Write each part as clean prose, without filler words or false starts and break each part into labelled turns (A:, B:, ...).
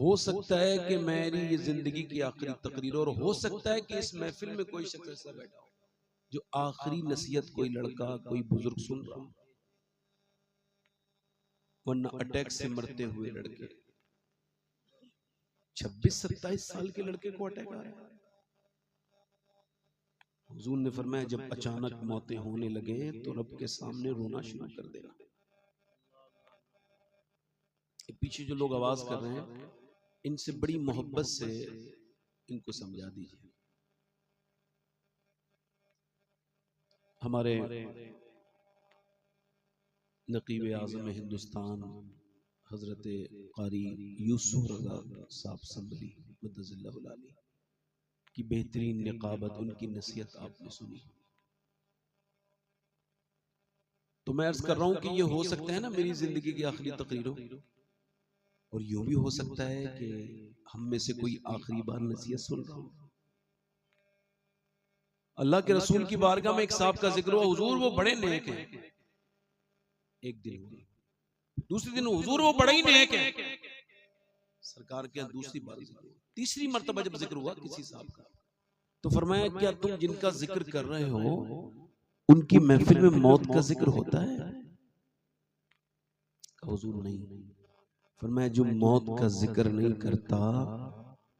A: हो सकता है कि मेरी ये जिंदगी की आखिरी तकरीर, और हो सकता है कि इस महफिल में कोई शख्स ऐसा बैठा हो जो आखिरी नसीहत कोई लड़का कोई बुजुर्ग सुन रहा हो, वरना अटैक से मरते हुए लड़के, 26-27 साल के लड़के को अटैक आ रहा है। हुजूर ने फरमाया जब अचानक मौतें होने लगे तो रब के सामने रोना शुरू कर देना। पीछे जो लोग आवाज कर रहे हैं, इनसे बड़ी मोहब्बत से इनको समझा दीजिए। हमारे नकीब आज़म हिंदुस्तान हजरत कारी यूसुफ रज़ा साहब संभली मद्दज़िल्लाहुल आली की बेहतरीन निकाबत, उनकी नसीहत आपने सुनी। तो मैं अर्ज कर रहा हूं कि ये हो सकता है ना मेरी जिंदगी की आखिरी तकरीर हो, और यूं भी हो सकता है कि हम में से कोई आखिरी बार नसीहत सुन रहा हो। अल्लाह के रसूल की बारगाह में एक साहब का जिक्र हुआ, हुजूर वो बड़े नेक हैं। एक दिन हुआ, दूसरे दिन हुजूर वो बड़े ही नेक हैं। सरकार के दूसरी बार जिक्र हुआ, तीसरी मर्तबा जब जिक्र हुआ किसी साहब का, तो फरमाया क्या तुम जिनका जिक्र कर रहे हो उनकी महफिल में मौत का जिक्र होता है? हुजूर नहीं। फरमाया जो मौत का जिक्र नहीं करता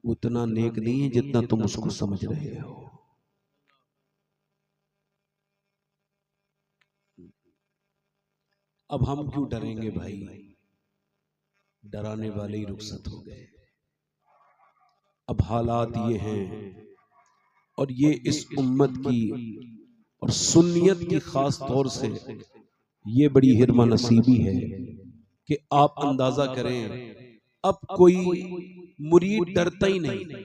A: उतना नेक नहीं है जितना तुम उसको समझ रहे हो। अब हम क्यों डरेंगे भाई, डराने वाले ही रुखसत हो गए। अब हालात ये हैं, और ये इस उम्मत की और सुन्नियत की खास तौर से ये बड़ी हिरमा नसीबी है कि आप अंदाजा करें, अब कोई मुरीद डरता ही नहीं।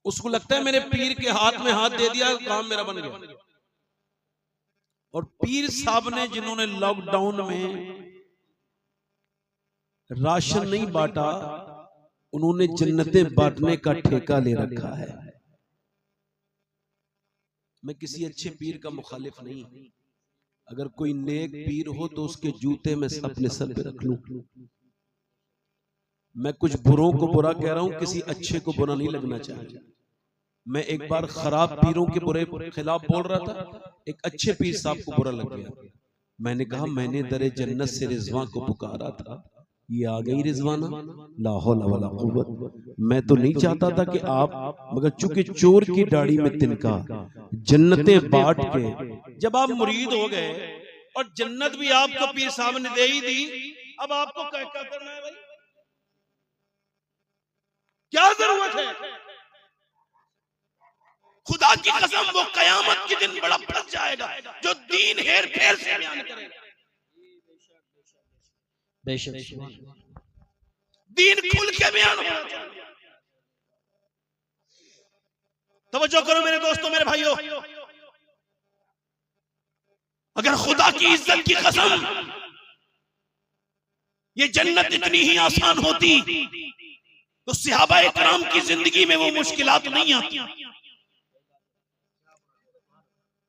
A: उसको लगता है मेरे पीर के हाथ में हाथ दे दिया, काम मेरा बन गया। और पीर साहब ने जिन्होंने लॉकडाउन में राशन नहीं बांटा, उन्होंने जन्नतें बांटने का ठेका ले रखा है। मैं किसी अच्छे पीर का मुखालिफ नहीं, अगर कोई नेक पीर हो तो उसके जूते में अपने सर पे रख लूं। मैं कुछ बुरों को बुरा कह रहा हूं, किसी अच्छे को बुरा नहीं लगना चाहिए। मैं एक बार खराब पीरों के बुरे खिलाफ बोल रहा था, एक अच्छे पीर साहब को बुरा लग गया। मैंने कहा मैंने दरे जन्नत से रिजवा को पुकारा था, ये आ गई रिजवाना, ला हौला वला कुव्वत। मैं तो नहीं चाहता था कि आप, मगर चूंकि चोर की दाढ़ी में तिनका, जन्नतें बांट के जब आप मुरीद हो गए और जन्नत भी आपको पीर साहब ने दे ही दी, अब आपको क्या करना है भाई? क्या जरूरत है? खुदा की कसम वो कयामत के दिन बड़ा फंस जाएगा जो दीन हेर फेर से बयान करेगा। बेशक दीन खुल के बयान होना चाहिए। तवज्जो करो मेरे दोस्तों, मेरे भाइयों, अगर खुदा की इज्जत की कसम ये जन्नत इतनी ही आसान होती तो सहाबा इकराम की जिंदगी में वो मुश्किलात नहीं आती।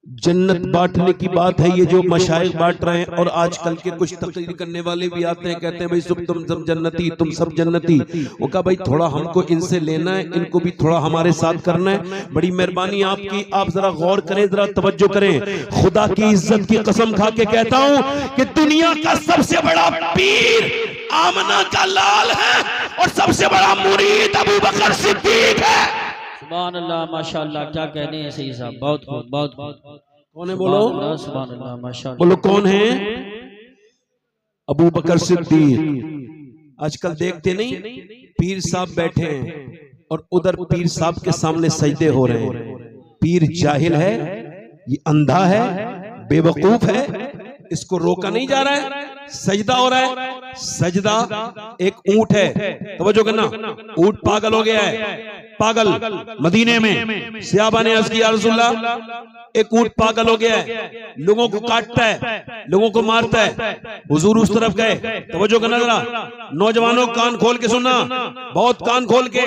A: जन्नत बांटने की बात है, ये जो मशाइख बांट रहे हैं, और आजकल के कुछ तकरीर करने वाले भी आते हैं, कहते हैं भाई तुम सब जन्नती, तुम सब जन्नती। वो कहा भाई थोड़ा हमको इनसे लेना है, इनको भी थोड़ा हमारे साथ करना है। बड़ी मेहरबानी आपकी, आप जरा गौर करें, जरा तवज्जो करें। खुदा की इज्जत की कसम खा के कहता हूं कि दुनिया का सबसे बड़ा पीर आमना का लाल है और सबसे बड़ा मुरीद अबू बकर सिद्दीक है।
B: सुभान अल्लाह, माशाअल्लाह, क्या कहने हैं सही साहब, बहुत खूब, बहुत खूब।
A: कौन है बोलो?
B: सुभान अल्लाह, माशाअल्लाह।
A: बोलो कौन है? अबू बकर सिद्दीक। आजकल देखते नहीं, पीर साहब बैठे हैं और उधर पीर साहब के सामने सजदे हो रहे हैं। पीर जाहिल है, ये अंधा है, बेवकूफ है, इसको रोका नहीं जा रहा है, सजदा हो रहा है। सजदा एक ऊंट है, तवज्जो करना, ऊंट पागल हो गया है, पागल। मदीने में सहाबा ने अर्ज किया, रसूलल्लाह एक ऊंट पागल हो गया है, लोगों को काटता है, लोगों को मारता है। हुजूर उस तरफ गए, तवज्जो करना जरा, नौजवानों कान खोल के सुनना, बहुत कान खोल के।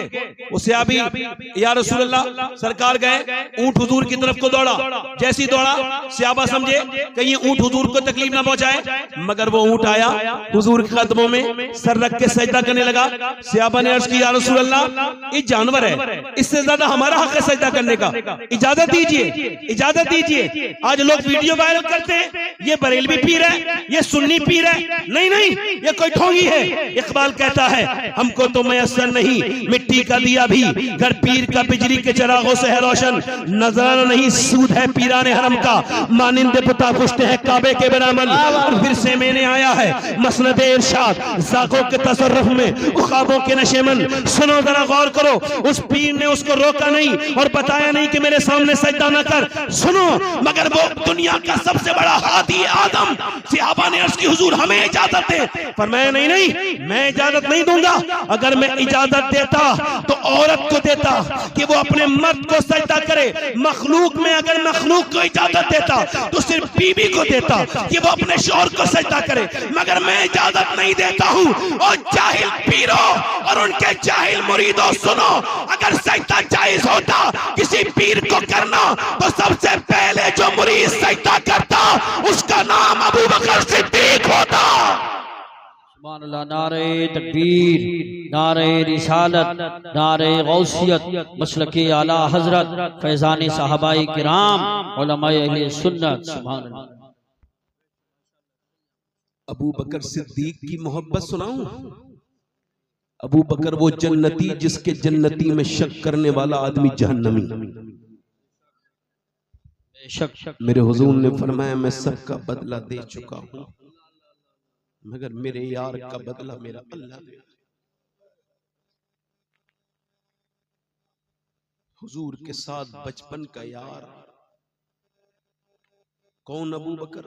A: उसे अभी या रसूल अल्लाह सरकार गए, ऊंट हुजूर की तरफ को दौड़ा, जैसी दौड़ा सहाबा समझे कहीं ऊंट हुजूर को तकलीफ ना पहुंचाए, मगर वो ऊंट आया हुजूर के कदमों में सर रख के सजदा करने लगा। सहाबा ने अर्ज की या रसूल अल्लाह ये जानवर है, इससे ज्यादा हमारा हक है सजदा करने का, इजाजत दीजिए, इजाजत दीजिए। आज लोग वीडियो वायरल करते हैं, ये बरेलवी पीर है, ये सुन्नी पीर है, नहीं नहीं ये कोई ढोंगी है। इकबाल कहता है हमको तो मयसर नहीं मिट्टी का दिया भी, घर पीर का बिजली के चरागों से है रोशन, नजराना नहीं सूद है पीराने हरम का, मानिंदे पुता पुछते हैं काबे के बरामन। और फिर से मैंने आया है मसनद इरशाद जाकों के तसर्रुफ में ख्वाबों के नशेमन। सुनो जरा गौर करो, उस पीर ने उसको रोका नहीं और बताया नहीं कि मेरे सामने सजदा न कर, सुनो, मगर वो दुनिया का सबसे बड़ा हादी आदम सहाबा ने अर्ज की हुजूर हमें इजाजत दे, फरमाया नहीं नहीं मैं इजाजत नहीं दूंगा। अगर मैं इजाजत देता तो औरत को देता कि वो अपने मर्द को सजदा करे, मखलूक में अगर मखलूक को इजाजत देता तो सिर्फ बीवी को देता कि वो अपने शौहर को सजदा करे, मगर मैं इजाजत नहीं देता हूं। और जाहिल पीरों और उनके जाहिल मुरीदों सुनो, अगर सजदा जायज होता किसी पीर को करना तो सबसे पहले जो मुरीद सजदा करता उसका नाम अबू बकर सिद्दीक होता।
B: सुभान अल्लाह, नारे तकबीर, नारे रिसालत, नारे गौसियत, मसलके आला हजरत, फैजान साहबाई किराम, उलमाए अहले सुन्नत। सुभान अल्लाह।
A: अबू बकर सिद्दीक की मोहब्बत सुनाऊं? अबू बकर वो जन्नती जिसके जन्नती में शक करने वाला आदमी जहन्नमी। मेरे हुजूर ने फरमाया मैं सबका बदला दे चुका हूं, मगर मेरे यार का बदला मेरा अल्लाह दे। हुजूर के साथ बचपन का यार कौन? अबू बकर।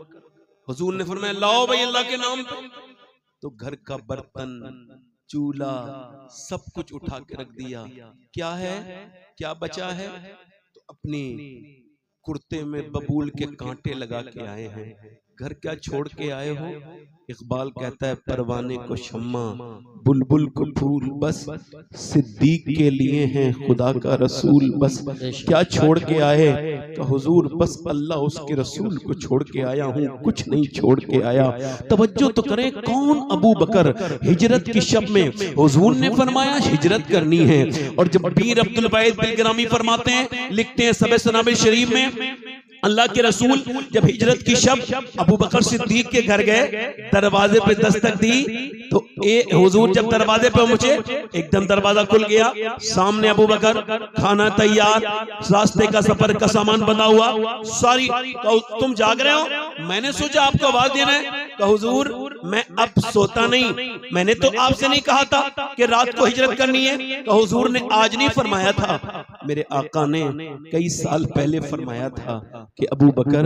A: हुजूर ने फरमाया लाओ भाई अल्लाह के नाम पे, तो घर का बर्तन चूल्हा सब कुछ उठा के रख दिया। क्या है, क्या बचा है? तो अपनी कुर्ते में बबूल के कांटे लगा के आए हैं। घर क्या छोड़ के आए हो? इकबाल कहता है परवाने को शम्मा, बुलबुल को फूल, बस सिद्दीक के लिए हैं खुदा का रसूल। बस क्या छोड़ के आए? तो हुजूर बस अल्लाह उसके रसूल को छोड़ के आया हूँ, कुछ नहीं छोड़ के आया। तवज्जो तो करें, कौन? अबू बकर। हिजरत की शब में हुजूर ने फरमाया हिजरत करनी है, और जब पीर अब्दुल वाहिद बिलग्रामी फरमाते हैं, लिखते हैं सबे सनाबिल शरीफ में, अल्लाह के रसूल जब हिजरत की शब अबू बकर सिद्दीक के घर गए, दरवाजे पे दस्तक दी तो हुजूर जब दरवाजे पे पहुंचे एकदम दरवाजा खुल गया, सामने अबू बकर, खाना तैयार, रास्ते का सफर का सामान बना हुआ, सारी। तुम जाग रहे हो? मैंने सोचा आपको आवाज देना है। कहा हुजूर मैं अब सोता नहीं, मैंने तो आपसे नहीं कहा था कि रात को हिजरत करनी है। कहा हुजूर ने आज नहीं फरमाया था, मेरे आका ने कई साल पहले फरमाया था कि अबू बकर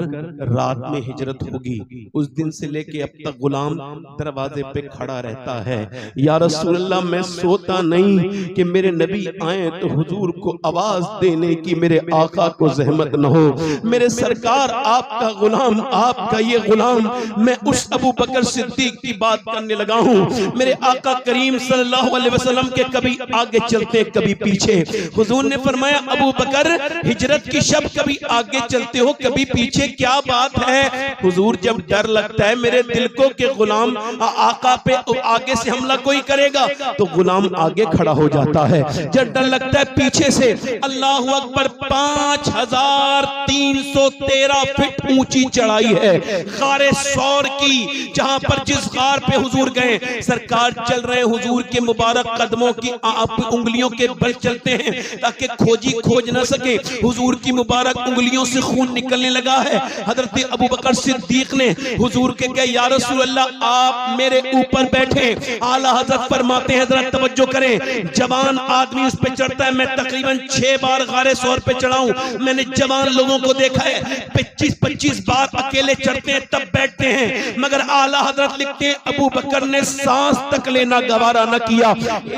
A: रात में हिजरत होगी। उस दिन से लेके अब तक गुलाम दरवाजे पे खड़ा रहता है। या रसूल अल्लाह मैं सोता नहीं कि मेरे नबी आए तो हुजूर को आवाज देने की मेरे आका को जहमत न हो। मेरे सरकार आपका गुलाम, आपका ये गुलाम, मैं उस अबू बकर सिद्दीक की बात करने लगा हूँ। मेरे आका करीम सल्लल्लाहु अलैहि वसल्लम के कभी आगे चलते कभी पीछे। हुजूर ने फरमाया अबू बकर हिजरत की शब कभी आगे चलते हो कभी पीछे, क्या बात है? हुजूर जब डर लगता है मेरे दिल को कि गुलाम आका पे आगे से हमला कोई करेगा तो गुलाम आगे खड़ा हो जाता है। जब डर लगता है पीछे से, अल्लाह अकबर, 5313 फीट ऊंची चढ़ाई है गारे सौर की, जहां पर जिस गार पे हुजूर गए सरकार चल रहे, हुजूर के मुबारक कदमों की उंगलियों के बल चलते हैं ताकि खोजी खोज न सके। हुजूर की मुबारक उंगलियों से खून निकलने लगा है। हजरत अबू बकर सिद्दीक ने हुजूर के कहा या रसूल अल्लाह आप मेरे ऊपर बैठे। आला हजरत फरमाते हैं, जरा तवज्जो करें, जवान आदमी उस पे चढ़ता है। मैं तकरीबन 6 बार गारे सौर पे चढ़ा हूं। मैंने जवान लोगों को देखा है 25-25 बार अकेले चढ़ते हैं तब बैठते हैं, मगर आला हजरत लिखते हैं अबू बकर ने सांस तक लेना गवारा न किया।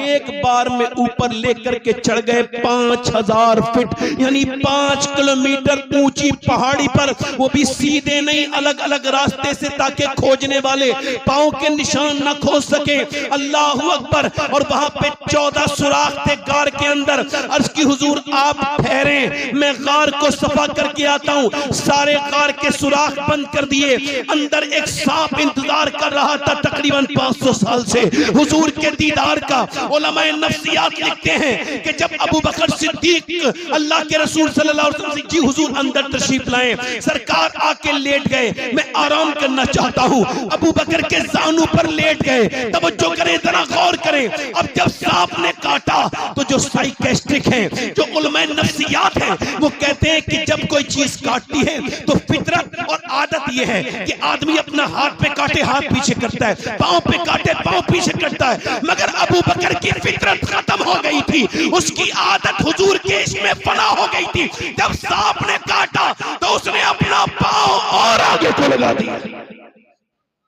A: एक बार में ऊपर लेकर के चढ़ गए 5000 5000 फीट यानी 5 किलोमीटर ऊंची पहाड़ी पर, वो भी सीधे नहीं, अलग अलग रास्ते से, ताकि खोजने वाले पांव के निशान ना खोज सके। अल्लाह अकबर। और वहां पे 14 सुराख थे गार के अंदर। अर्ज की हुजूर आप ठहरे, मैं गार को सफा करके आता हूं। सारे गार के सुराख बंद कर दिए। अंदर एक सांप इंतजार कर रहा था तकरीबन 500 साल से हुजूर के दीदार का। उलमाए नफ्सियात लिखते हैं कि जब अबू बकर सिद्दीक अल्लाह के रसूल सल्लल्लाहु अलैहि वसल्लम जी हुजूर अंदर तशरीफ लाए, सरकार आके लेट गए, मैं आराम करना चाहता हूं। अबू बकर के जानू पर लेट गए। तवज्जो करें, जरा गौर करें। अब जब सांप ने काटा तो जो साइकेस्ट्रिक हैं, जो उलमाए नफ्सियात हैं, वो कहते हैं कि जब कोई चीज काटती है तो फितरत और आदत ये है कि आदमी अपना हाथ पे काटे हाथ पीछे करता है, पांव पे काटे पांव पीछे करता है। मगर अबू बकर की फितरत खत्म हो गई थी, उसकी आदत हुजूर के इसमें फना हो गई थी। जब सांप ने काटा तो उसने अपना पांव और आगे को लगा दिया।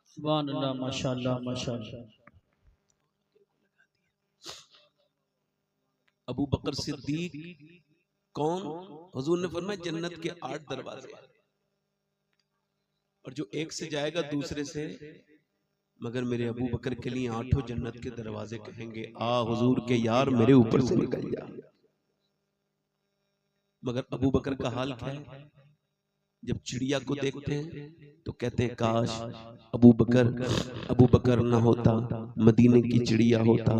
B: सुभान अल्लाह, माशाअल्लाह माशाअल्लाह।
A: अबू बकर सिद्दीक कौन? हुजूर ने फरमाया जन्नत के 8 दरवाजे, और जो एक से जाएगा दूसरे से, मगर मेरे अबू बकर के लिए 8 जन्नत के दरवाजे कहेंगे आ हुजूर के यार मेरे ऊपर से निकल जा। मगर अबू बकर का हाल क्या है? जब चिड़िया को देखते हैं तो कहते हैं काश अबू बकर ना होता, मदीने की चिड़िया होता,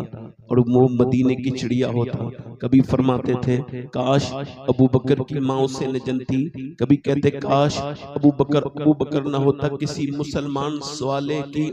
A: और वो मदीने की चिड़िया होता। कभी फरमाते थे काश अबू बकर की माँ से न जनती, कभी कहते काश अबू बकर ना होता, किसी मुसलमान सवाले की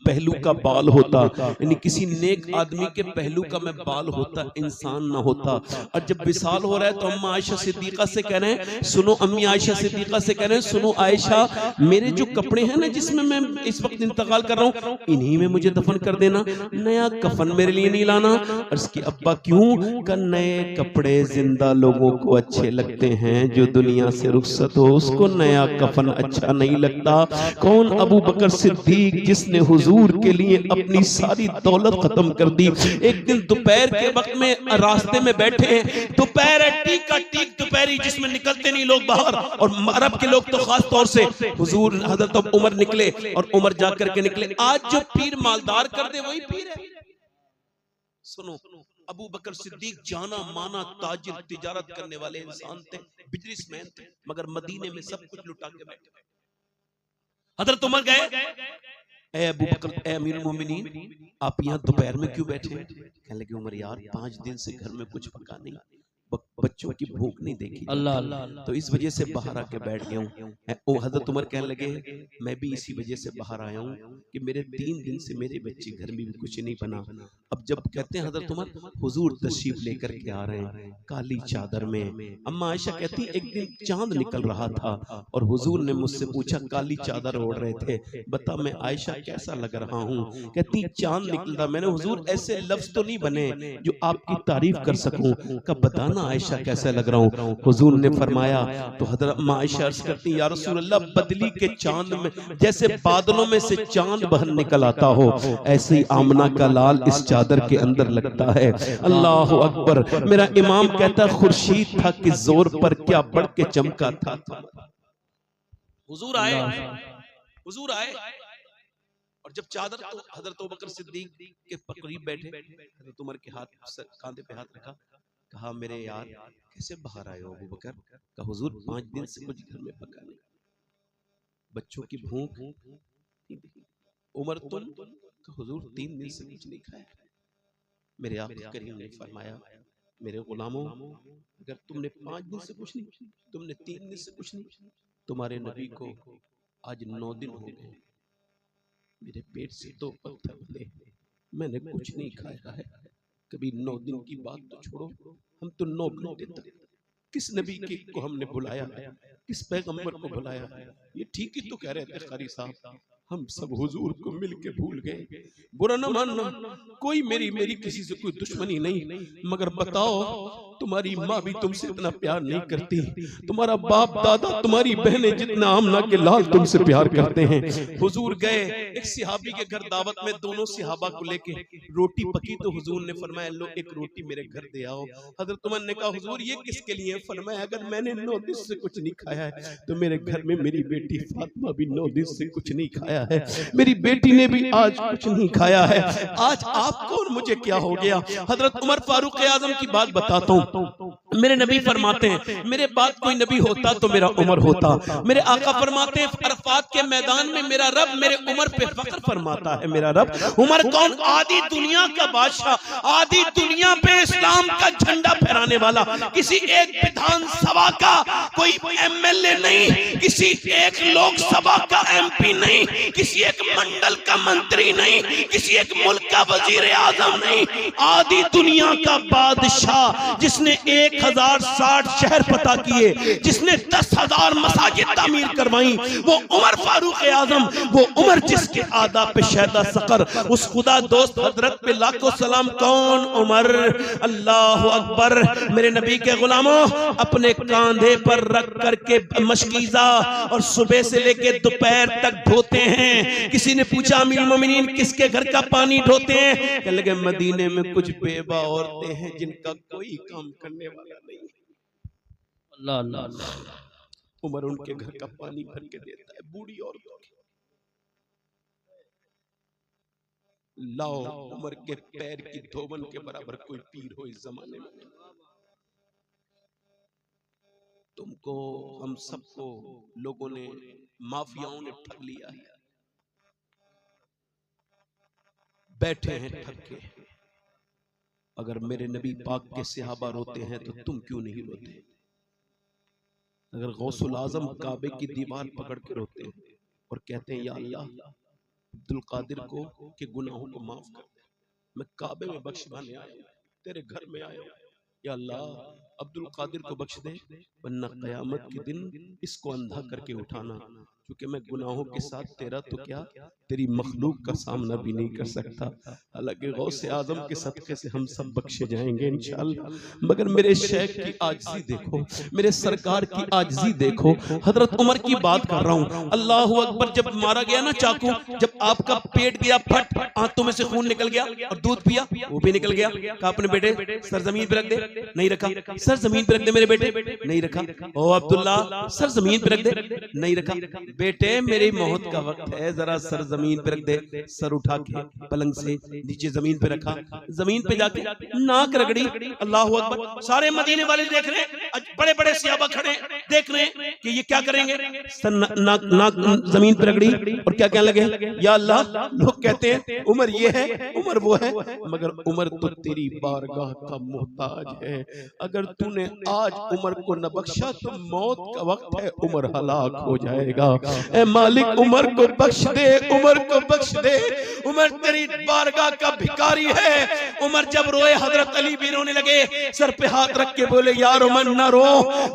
A: पहलू का बाल होता, यानी किसी नेक आदमी के पहलू का मैं बाल होता, इंसान ना होता। और जब विसाल हो रहा है तो अम्मा आयशा सिद्दीका से कह रहे हैं सुनो, अम्मी आयशा सिद्दीका से कह रहे हैं सुनो आयशा, मेरे जो कपड़े हैं ना जिसमें मैं इस वक्त इंतकाल कर रहा हूँ, इन्हीं में मुझे दफन कर देना, नया कफन मेरे लिए नहीं लाना। और इसके अब्बा क्यों? का नए कपड़े जिंदा लोगों को अच्छे लगते हैं, जो दुनिया से रुखसत हो उसको नया कफन अच्छा नहीं लगता। कौन? अबू बकर सिद्दीक, जिसने हुजूर के लिए अपनी सारी दौलत खत्म कर दी। एक दिन दोपहर के वक्त में रास्ते में बैठे हैं, दोपहर है, टीक का टीक दोपहरी, जिसमें निकलते नहीं लोग बाहर, और अरब के लोग तो खास तौर से। हुजूर हजरत उमर निकले और उमर जाकर के निकले। आज जो पीर मालदार कर दे वही पीर है। सुनो, अबू बकर सिद्दीक जाना माना ताजिर, तिजारत करने वाले इंसान थे, बिजनेसमैन थे, मगर मदीने में सब कुछ लुटा के बैठे। हजरत उमर गए, ए अबू बकर, ए अमीरुल मोमिनीन, आप यहाँ दोपहर में क्यों बैठे? कहने लगे उमर यार 5 दिन से घर में कुछ पका नहीं, बच्चों की भूख नहीं देखी,
B: अल्लाह अल्लाह,
A: तो इस वजह से बाहर आके बैठ गया हूँ। हजरत उमर कहने लगे मैं भी इसी वजह से बाहर आया हूँ कि मेरे 3 दिन से मेरे बच्चे घर में भी कुछ नहीं बना। अब जब कहते हैं हजरत उमर हुजूर तशरीफ लेकर के आ रहे हैं काली चादर में। अम्मा आयशा कहती एक दिन चांद निकल रहा था और हुजूर ने मुझसे पूछा काली चादर ओढ़ रहे थे, बता मैं आयशा कैसा लग रहा हूँ? कहती चांद निकल रहा। मैंने हुजूर ऐसे लफ्ज तो नहीं बने जो आपकी तारीफ कर सकूं, कब बताना आयशा कैसा लग रहा हूँ? हुजूर ने फरमाया, तो हजरत अम्मा आयशा अर्ज करती या रसूल अल्लाह, बदली के चांद में जैसे बादलों में से चांद बाहर निकल आता हो, ऐसे ही आमना का लाल इस चादर के अंदर लगता है। अल्लाह अकबर। मेरा इमाम कहता खुर्शीद था कि जोर पर क्या बढ़ के चमका था। हुजूर आए, हुजूर आए, और जब चादर तो हजरत अबू बकर सिद्दीक के करीब बैठे, हजरत उमर के हाथ कांधे पे हाथ रखा, कहा मेरे यार कैसे बाहर आए हो अबू बकर? कहा हुजूर 5 दिन से कुछ घर में पका नहीं, बच्चों की भूख। उमर तुम? कहा हुजूर 3 दिन से कुछ नहीं खाया। मेरे आका करीम ने फरमाया मेरे गुलामों, अगर तुमने 5 दिन से कुछ नहीं, तुमने 3 दिन से कुछ नहीं, तुम्हारे नबी को आज 9 दिन हो गए, मेरे पेट से 2 पत्थर बने, मैंने कुछ नहीं खाया है। कभी 9 दिन की बात तो छोड़ो, हम तो 9 घंटे तक किस नबी के को हमने बुलाया है, किस पैगंबर को बुलाया है? ये ठीक ही तो कह रहे थे कारी साहब, हम सब हुजूर को मिल के भूल गए। बुरा न मानना, कोई मेरी किसी से कोई दुश्मनी नहीं, मगर बताओ तुम्हारी माँ भी तुमसे इतना प्यार नहीं करती, तुम्हारा बाप दादा तुम्हारी बहनें जितना आमना के लाल तुमसे प्यार करते हैं। हुजूर गए एक सहाबी के घर दावत में, दोनों सहाबा को लेके रोटी पकी तो हुजूर ने फरमाया लो एक रोटी मेरे घर दे आओ। हजरत उमर ने कहा हुजूर ये किसके लिए? फरमाया अगर मैंने 9 दिन से कुछ नहीं खाया है तो मेरे घर में मेरी बेटी फातिमा भी 9 दिन से कुछ नहीं खाया है, मेरी बेटी ने भी आज कुछ नहीं खाया है, आज आपको और मुझे क्या हो गया? हजरत उमर फारूक आजम की बात बताता हूँ, मेरे नबी फरमाते हैं मेरे बाद कोई नबी होता तो मेरा उमर होता। मेरे आका फरमाते हैं अरफात के मैदान में मेरा रब मेरे उमर पे फख्र फरमाता है। मेरा रब उमर कौन? आदि दुनिया का बादशाह, आदि दुनिया पे इस्लाम का झंडा फहराने वाला, किसी एक विधानसभा का कोई एमएलए नहीं, किसी एक लोकसभा का एमपी नहीं, किसी एक मंडल का मंत्री नहीं, किसी एक मुल्क का वजीर आजम नहीं, आदि दुनिया का बादशाह जिसने 1060 शहर पता किए, जिसने 10,000 मसाजिद तामीर करवाई, वो उमर फारूक आजम, वो उमर जिसके आदा पे शहदा सकर, उस खुदा दोस्त हजरत पे लाखों सलाम। कौन? उमर। अल्लाह अकबर। मेरे नबी के गुलामों अपने कांधे पर रख करके मशकीज़ा और सुबह से लेके दोपहर तक ढोते हैं। किसी ने पूछा अमीरुल मोमिनीन किसके घर का पानी ढोते हैं? कहने लगे मदीने में कुछ बेवा औरतें हैं जिनका कोई काम करने वाला नहीं।
B: अल्लाह अल्लाह अल्लाह।
A: उमर उनके घर का पानी भर के देता है, बूढ़ी औरतों के। लाओ उमर के पैर की धोबन के बराबर कोई पीर हो इस जमाने में। तुमको हम सबको लोगों ने, माफियाओं ने ठग लिया है, बैठे हैं ठग के। अगर मेरे नबी पाक के सहाबा रोते हैं तो तुम क्यों नहीं रोते? अगर गौसुल आजम काबे की दीवार पकड़ के रोते हैं और कहते हैं या अल्लाह अब्दुल कादिर को के गुनाहों को माफ कर दे, मैं काबे में बख्शवाने आया हूं, तेरे घर में आया हूं, या अल्लाह अब्दुल कादिर को बख्श दे, वरना कयामत के दिन इसको अंधा करके उठाना, क्योंकि मैं गुनाहों के साथ तेरा तो क्या तेरी मखलूक का सामना भी नहीं कर सकता। हालांकि गौसे आजम के सदक़े से हम सब बख्शे जाएंगे इंशाअल्लाह। मगर मेरे शेख की आजिज़ी देखो, मेरे सरकार की आजिज़ी देखो। हजरत उमर की बात कर रहा हूँ। अल्लाह अकबर। जब मारा गया ना चाकू, जब आपका पेट गया फट, आंतों में से खून निकल गया और दूध पिया वो भी निकल गया, कहा अपने बेटे सर जमीन पे रख दे, नहीं रखा। सर जमीन पे रख दे मेरे बेटे, नहीं रखा। ओ अब्दुल्ला सर जमीन पे रख दे, नहीं रखा। बेटे मेरी मौत का वक्त है, जरा सर जमीन पे रख दे। सर उठा के पलंग से नीचे जमीन पे रखा, जमीन पे जाके नाक रगड़ी। अल्लाह अकबर। सारे मदीने वाले देख रहे हैं, बड़े बड़े सहाबा खड़े देख रहे हैं कि ये क्या करेंगे। नाक जमीन पे रगड़ी और क्या कहने लगे, या अल्लाह लोग कहते हैं उमर ये है उमर वो है, मगर उमर तो तेरी बारगाह का मोहताज है। अगर तूने आज उमर को न बख्शा तो मौत का वक्त है, उमर हलाक हो जाएगा। ए मालिक उमर को बख्श दे, उमर को बख्श दे, उमर तेरी बारगाह का भिखारी है। उमर जब रोए हजरत अली भी रोने लगे, सर पे हाथ रख के बोले यार उमर ना रो,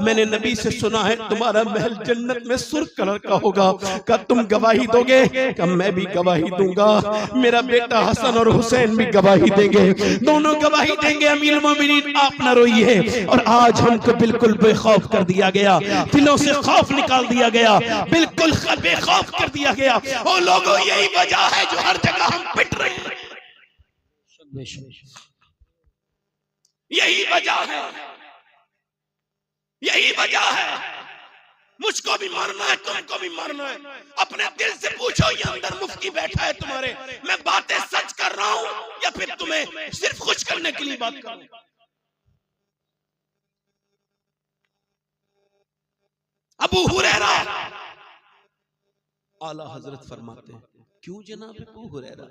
A: मैंने नबी से सुना है तुम्हारा महल जन्नत में सुर्ख कलर का होगा, क्या तुम गवाही दोगे? क्या मैं भी गवाही दूंगा, मेरा बेटा हसन और हुसैन भी गवाही देंगे, दोनों गवाही देंगे। अमीरुल मोमिनीन आप न रोइए। और आज हमको बिल्कुल बेखौफ कर दिया गया, दिलों से खौफ निकाल दिया गया, बिल्कुल बेखौफ कर दिया गया। और लोगों यही वजह है जो हर जगह हम पिट रहे हैं, यही वजह है, यही वजह है। मुझको भी मारना है, तुमको भी मारना है। अपने दिल से पूछो ये अंदर मुफ्ती बैठा है तुम्हारे, मैं बातें सच कर रहा हूं या फिर तुम्हें सिर्फ खुश करने के लिए बात कर रहा हूं? अबू हुरैरा आला हजरत फरमाते हैं, क्यों जनाब अबू हुरैरा,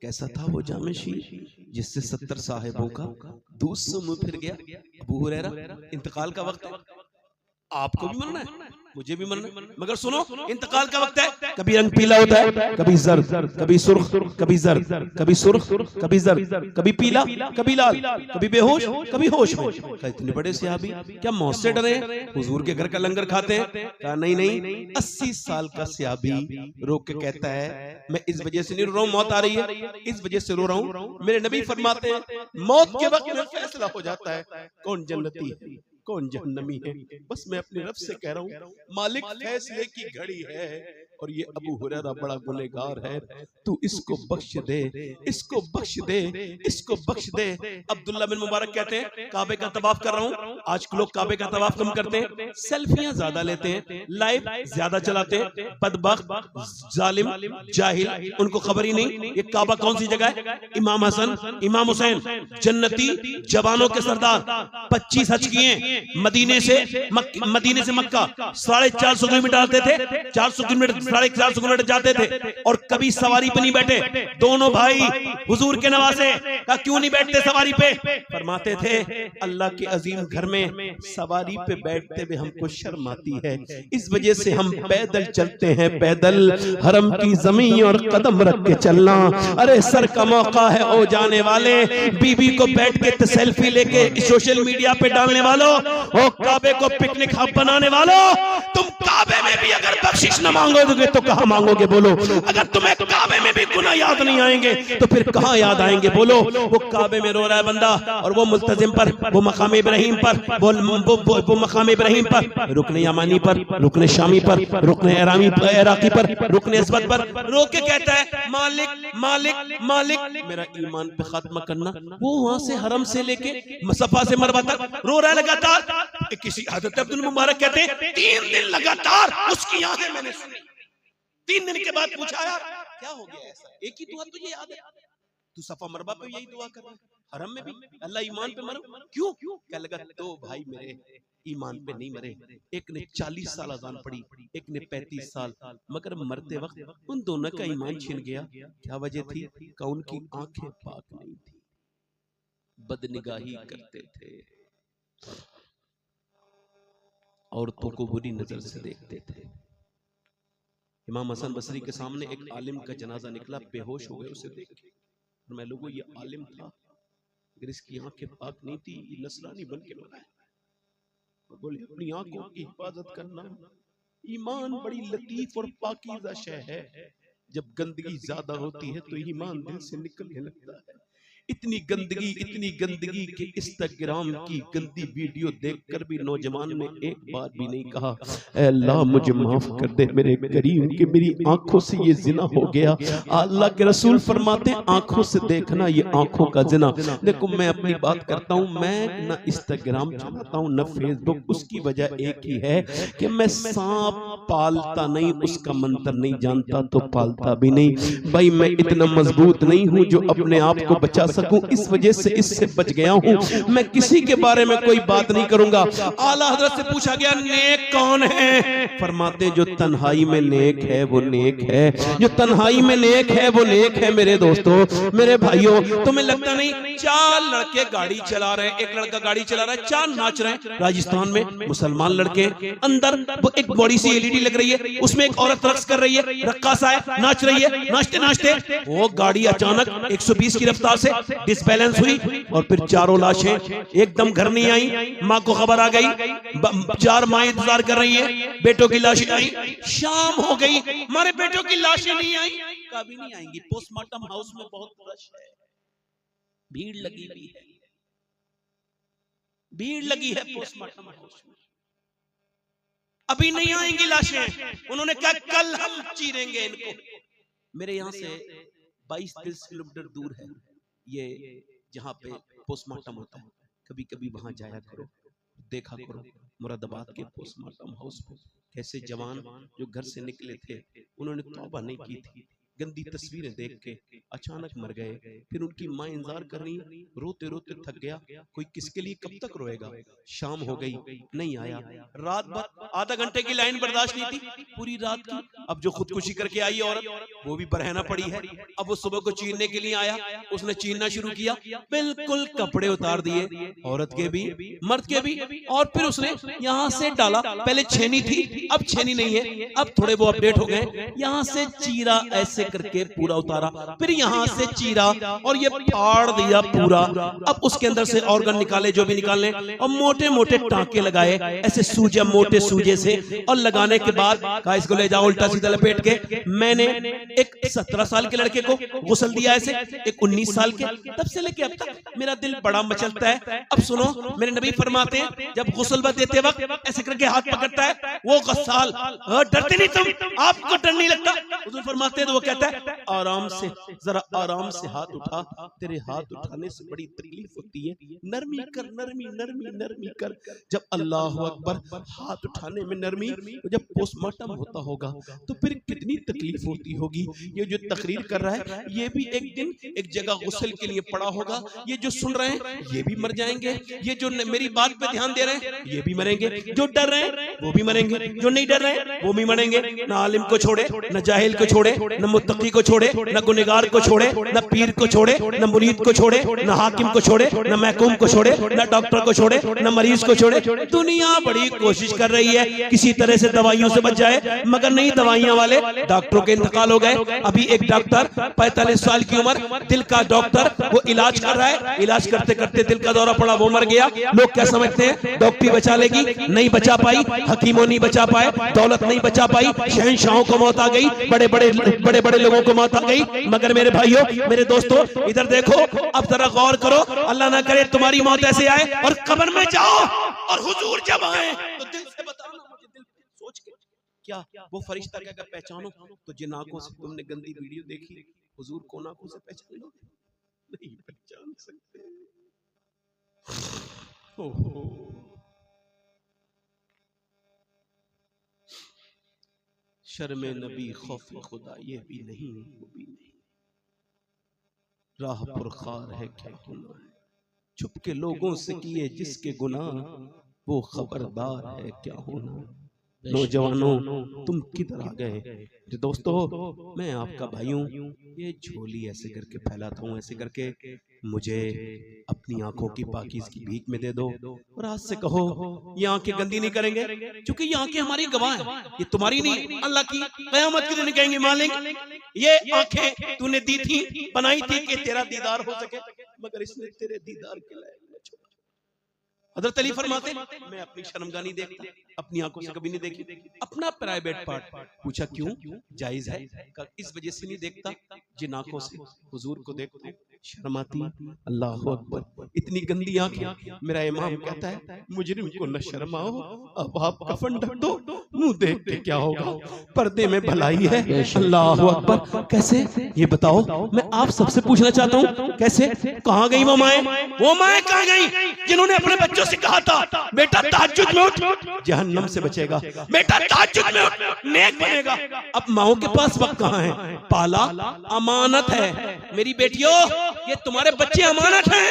A: कैसा था वो जामे शीर जिससे 70 साहिबों का दूध से मुंह फिर गया? अबू हुरैरा इंतकाल का वक्त है, आपको भी मरना है, मुझे भी मरना, मगर सुनो इंतकाल का वक्त है, कभी रंग पीला होता है, कभी जर्द, कभी सुर्ख, कभी जर्द, कभी सुर्ख, कभी जर्द, कभी पीला, कभी लाल, कभी बेहोश, कभी होश में। इतने बड़े सहाबी क्या मौत से डरे? हुजूर के घर का लंगर खाते हैं? कहा नहीं नहीं, 80 साल का सहाबी रो के कहता है मैं इस वजह से नहीं रो रहा हूं, मौत आ रही है इस वजह से रो रहा हूं। मेरे नबी फरमाते हैं मौत के वक्त में फैसला हो जाता है कौन जन्नती है कौन जहन्नमी है। बस मैं अपने रब से कह रहा हूँ मालिक फैसले की घड़ी है और ये अबू हुरैरा बड़ा गुनहगार है, तू इसको बख्श दे, इसको बख्श दे, इसको बख्श दे। अब्दुल्ला बिन मुबारक कहते हैं काबे का तवाफ कर रहा हूँ, आज लोग काबे का तवाफ कम करते हैं, सेल्फियां ज्यादा लेते हैं, लाइव ज्यादा चलाते हैं, बदबख्त जालिम जाहिल, उनको खबर ही नहीं ये काबा कौन सी जगह है। इमाम हसन इमाम हुसैन जन्नती जवानों के सरदार 25 हज किए मदीने से मक्का 450 किलोमीटर आते थे, 400 किलोमीटर 450 किलोमीटर जाते थे और कभी सवारी पे नहीं बैठे। दोनों भाई हुजूर के नवासे का क्यों नहीं बैठते सवारी पे? फरमाते थे अल्लाह के अजीम घर में सवारी पे बैठते हुए हमको शर्म आती है, इस वजह से हम पैदल चलते हैं, पैदल हरम की जमीन और कदम रख के चलना। अरे सर का मौका है ओ जाने वाले, बीबी को बैठ के सेल्फी लेके सोशल मीडिया पे डालने वालों, ओ काबे को पिकनिक हब बनाने वालों, तुम काबे में भी अगर बख्शिश न मांगोगे तो कहां मांगोगे बोलो? अगर तुम्हें काबे में भी गुनाह याद नहीं आएंगे तो फिर कहां याद आएंगे बोलो? वो काबे में रो रहा है बंदा और वो मुल्तजिम पर, वो मकाम इब्राहिम पर, वो मकाम इब्राहिम पर, रुकने यमानी पर, रुकने शामी पर, रुकने इराकी पर, रुकने अस्वद पर रो के कहता है मालिक मालिक मालिक मेरा ईमान पे खात्मा करना। वो वहां से हरम से लेके सफा से मरवा तक रो रहा है लगातार। किसी हज़रत अब्दुल मुबारक कहते हैं 3 दिन लगातार उसकी आंखें मैंने सुनी। 3 दिन के बाद पूछा यार क्या हो गया ऐसा? एक ही दुआ तुझे याद है, तू सफा मरवा पे यही दुआ कर रहा है, हरम में भी अल्लाह ईमान पे मरो क्यों? क्या लगा तो भाई मेरे ईमान पे नहीं मरे, एक ने 40 साल अजान पढ़ी, एक ने 35 साल, मगर मरते वक्त उन दोनों का ईमान छिन गया। क्या वजह थी? कि उनकी आंखें पाक नहीं थी, बदनिगाही करते थे, औरतों को बुरी नजर से देखते थे। इमाम हसन बसरी के सामने एक आलिम का जनाजा निकला, बेहोश हो गए उसे देख के। मैं लोगों ये आलिम था, अगर इसकी आंखें पाक नहीं थी ये नसरानी बन के मरा है। बोले अपनी आंखों की हिफाजत करना, ईमान बड़ी लतीफ और पाकीज़ा शय है, जब गंदगी ज्यादा होती है तो ईमान दिल से निकलने लगता है। इतनी गंदगी कि इंस्टाग्राम की गंदी वीडियो देखकर भी नौजवान ने एक बार भी नहीं कहा ऐ अल्लाह मुझे माफ कर दे मेरे करीम कि मेरी आंखों से ये जिना हो गया। अल्लाह के रसूल फरमाते हैं आंखों से देखना ये आंखों का जिना। देखो मैं अपनी बात करता हूँ, मैं ना इंस्टाग्राम चलाता हूँ ना फेसबुक, उसकी वजह एक ही है कि मैं सांप पालता नहीं, उसका मंत्र नहीं जानता तो पालता भी नहीं। भाई मैं इतना मजबूत नहीं हूँ जो अपने आप को बचा सकूं, इस वजह से इससे बच गया हूं। मैं किसी के बारे में कोई बात नहीं करूंगा। आला हजरत से पूछा गया नेक कौन है? फरमाते जो तन्हाई में नेक है वो नेक है, जो तन्हाई में नेक है वो नेक है। मेरे दोस्तों मेरे भाइयों, तुम्हें लगता नहीं 4 लड़के गाड़ी चला रहे हैं, एक लड़का गाड़ी चला रहा है, 4 नाच रहे हैं राजस्थान में, मुसलमान लड़के, अंदर वो एक बड़ी सी एलईडी लग रही है, उसमें एक औरत रक्स कर रही है, रक्कासा है, नाच रही है, नाचते नाचते वो गाड़ी अचानक 120 की रफ्तार से डिसबैलेंस हुई और फिर 4 लाशें एकदम घर नहीं आई। माँ को खबर आ गई, 4 माएं इंतजार कर रही है, बेटों की लाशें आई, शाम हो गई, हमारे बेटों की लाशें नहीं आई, कभी नहीं आएंगी। पोस्टमार्टम हाउस में बहुत रश है, भीड़ लगी हुई है, भीड़ लगी है पोस्टमार्टम हाउस में, अभी नहीं आएंगी लाशें। उन्होंने कहा कल हम चीरेंगे इनको। मेरे यहाँ से 22-23 किलोमीटर दूर है ये जहाँ पे पोस्टमार्टम होता है, कभी कभी वहां जाया करो, देखा करो मुरादाबाद के पोस्टमार्टम हाउस पे कैसे जवान जो घर से निकले थे उन्होंने तौबा नहीं की थी, गंदी तस्वीरें देख के अचानक मर गए। फिर उनकी माँ इंतजार कर रही, रोते रोते थक गया, कोई किसके लिए कब तक रोएगा। शाम हो गई, नहीं आया। रात भर आधा घंटे की लाइन बर्दाश्त नहीं थी, पूरी रात की। अब जो खुदकुशी करके आई औरत, वो भी बरहना पड़ी है। अब वो सुबह को चीरने के लिए आया, उसने चीरना शुरू किया, बिल्कुल कपड़े उतार दिए, औरत के भी मर्द के भी। और फिर उसने यहाँ से डाला, पहले छेनी थी, अब छेनी नहीं है, अब थोड़े वो अपडेट हो गए। यहाँ से चीरा, ऐसे करके पूरा उतारा, फिर यहाँ से चीरा और ये फाड़ दिया पूरा। अब उसके अंदर से ऑर्गन निकाले, जो भी निकालने, और मोटे मोटे टांके लगाए, ऐसे सूजे, मोटे सूजे से। और लगाने के बाद कहा इसको ले जाओ उल्टा सीधा लपेट के। मैंने एक 17 साल के लड़के को गुस्ल दिया ऐसे, एक 19 साल के, तब से लेके अब तक मेरा दिल बड़ा मचलता है। अब सुनो, मेरे नबी फरमाते हैं जब गुस्ल देते वक्त ऐसे करके हाथ पकड़ता है वो गस्साल, डरते नहीं तुम, आपको डर नहीं लगता? हुजूर फरमाते हैं तो वो कहता है आराम से, जरा आराम से हाथ उठा, तेरे हाथ उठाने से बड़ी तकलीफ होती है, नरमी कर, नरमी नरमी नरमी कर। जब अल्लाह अकबर, हाथ उठाने में नरमी, तो जब पोस्टमार्टम होता होगा तो फिर कितनी तकलीफ होती होगी। ये जो तकरीर कर रहा है ये भी एक दिन एक जगह गुस्ल के लिए पड़ा होगा। ये जो सुन रहे हैं ये भी मर जाएंगे, ये जो मेरी बात पे ध्यान दे रहे हैं ये भी मरेंगे, जो डर रहे हैं वो भी मरेंगे, जो नहीं डर रहे हैं वो भी मरेंगे। न आलिम को छोड़े, न जाहिल को छोड़े, न मुत्तकी को छोड़े, न गुनहगार को छोड़े, न पीर को छोड़े, न मुरीद को छोड़े, न हाकिम को छोड़े, न महकूम को छोड़े, न डॉक्टर को छोड़े, न मरीज को छोड़े। दुनिया बड़ी कोशिश कर रही है किसी तरह से दवाइयों से बच जाए, मगर नहीं, दवाइयां वाले डॉक्टरों के इंतकाल हो गए। अभी एक डॉक्टर 45 साल की उम्र, दिल का डॉक्टर, वो इलाज कर रहा है, इलाज करते करते दिल का दौरा पड़ा, वो मर गया। लोग क्या समझते हैं डॉक्टरी बचा लेगी, नहीं बचा पाई, हकीमों नहीं बचा पाए, दौलत नहीं बचा पाई, शहंशाहों को मौत आ गई, बड़े बड़े लोगों को मौत आ गई। मगर मेरे भाइयों, मेरे दोस्तों, इधर देखो, अब जरा गौर करो, अल्लाह ना करे तुम्हारी मौत ऐसे आए और कब्र में जाओ और हुजूर जब आए तो दिल से बताओ ना, मुझे दिल सोच के क्या वो फरिश्ता क्या पहचानो, तो जिन आंखों से तुमने गंदी वीडियो देखी, हुजूर कौन आंखों से पहचान लो? नहीं पहचान सकते। ओहो, शर्म नबी खौफ खुदा ये भी नहीं, वो भी नहीं। राह पुरखार है क्या गुनाह है, छुप के लोगों से किए जिसके गुनाह, वो खबरदार है क्या होना। नौजवानों तुम किधर आ गए? दोस्तों, मैं आपका भाई हूँ, ये झोली ऐसे करके फैलाता हूँ, ऐसे करके मुझे अपनी आंखों की पाकीज़ की भीख में दे दो और आज से कहो ये आंखें गंदी नहीं करेंगे, क्योंकि ये आंखें हमारी गवाह हैं, ये तुम्हारी नहीं, अल्लाह की। क़यामत के दिन कहेंगे मालिक ये आंखें तूने दी थी, बनाई थी कि तेरा दीदार हो सके, मगर इसने तेरे दीदार के लायक न छोड़ा। हज़रत अली फरमाते मैं अपनी शर्मगाह नहीं देखता, अपनी आंखों से कभी नहीं देखी, अपना प्राइवेट पार्ट। पूछा क्यों? जायज है? इस वजह से नहीं देखता जिन आंखों से हुजूर को देखता शर्म आती। अल्लाह अकबर, इतनी गंदी आंखें। मेरा इमाम कहता है मुजरिम को न शर्म आओ, अब आप कफन ढक दो, मुंह देख के क्या होगा, पर्दे में भलाई है। अल्लाह अकबर, कैसे ये बताओ, मैं आप सबसे पूछना चाहता हूँ कैसे? कहाँ गई वो माएं? वो माएं कहाँ गई जिन्होंने अपने बच्चों से कहा था बेटा तहज्जुद में उठ, जहन्नम से बचेगा, बेटा तहज्जुद में उठ, नेक बनेगा। अब माओं के पास वक्त कहाँ है? पाला अमानत है। मेरी बेटियों, ये तुम्हारे बच्चे अमानत हैं,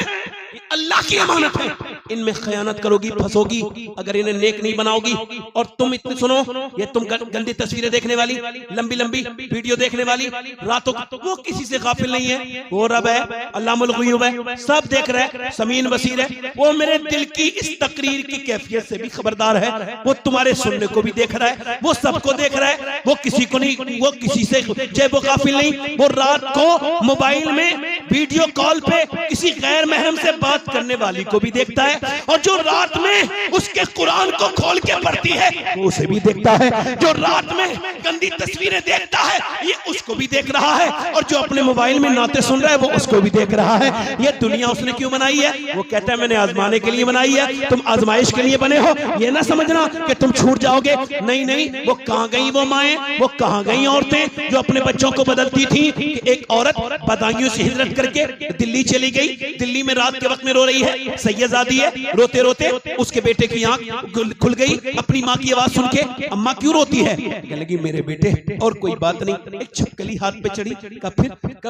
A: ये अल्लाह की अमानत है, इनमें खयानत करोगी फंसोगी अगर इन्हें नेक नहीं बनाओगी। और तुम इतने सुनो, ये तुम गंदी तस्वीरें देखने वाली, लंबी लंबी वीडियो देखने वाली रातों, वो किसी से गाफिल नहीं है, वो रब है, अल्लाहुल ग़ुयूब है, सब देख रहा है, समीन बसीर है। वो मेरे दिल की इस तकरीर की कैफियत से भी खबरदार है, वो तुम्हारे सुनने को भी देख रहा है, वो सबको देख रहा है, वो किसी को नहीं, वो किसी से जेबो गाफिल नहीं। वो रात को मोबाइल में वीडियो कॉल पे किसी गैर महरम से बात करने वाली को भी देखता है, और जो रात में उसके कुरान को खोल के पढ़ती है वो उसे भी देखता है, जो रात में गंदी तस्वीरें देखता है ये उसको भी देख रहा है, और जो अपने मोबाइल में नाते सुन रहा है वो उसको भी देख रहा है। ये दुनिया उसने क्यों बनाई है? वो कहता है मैंने आजमाने के लिए बनाई है, तुम आजमाइश के लिए बने हो। ये ना समझना कि तुम छूट जाओगे, नहीं नहीं। वो कहाँ गई वो माएं, वो कहाँ गई औरतें जो अपने बच्चों को बदलती थी कि एक औरत बदायूं से हिजरत करके दिल्ली चली गई। दिल्ली में रात के वक्त में रो रही है, सैयदादी है, रोते रोते उसके बेटे की आंख खुल गई। अपनी माँ की आवाज सुन के, अम्मा क्यों रोती है? कहने लगी मेरे बेटे और कोई बात नहीं, एक छिपकली हाथ पे चढ़ी।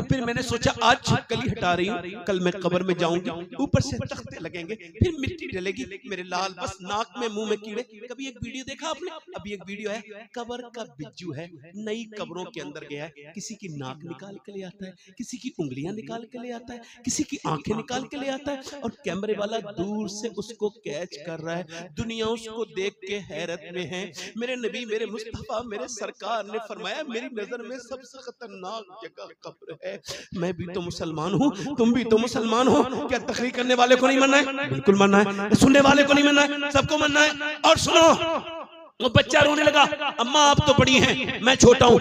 A: फिर मैंने सोचा आज छिपकली हटा रही हूँ, कल मैं कब्र में जाऊंगी, ऊपर से तख्ते लगेंगे, फिर मिट्टी डलेगी, मेरे लाल बस नाक में मुंह में कीड़े। कभी एक वीडियो देखा आपने? अभी एक वीडियो है, कब्र का बिज्जू है, नई कब्रों के अंदर गया है, किसी की नाक निकाल के ले आता है, किसी की उंगलियां निकाल के ले आता है, किसी की आंखें निकाल के ले आता है, और कैमरे वाला दूर से उसको कैच कर रहा है। दुनिया उसको देख के हैरत में है। मेरे नबी, मेरे मुस्तफा, मेरे सरकार ने फरमाया मेरी नजर में सबसे खतरनाक जगह कब्र है। मैं भी तो मुसलमान हूँ, तुम भी तो मुसलमान हो, क्या तकरीर करने वाले को नहीं मानना है? बिल्कुल मानना है। सुनने वाले को नहीं मानना है? सबको मानना है। और सुनो, वो बच्चा रोने लगा, अम्मा आप तो बड़ी हैं, मैं छोटा हूँ,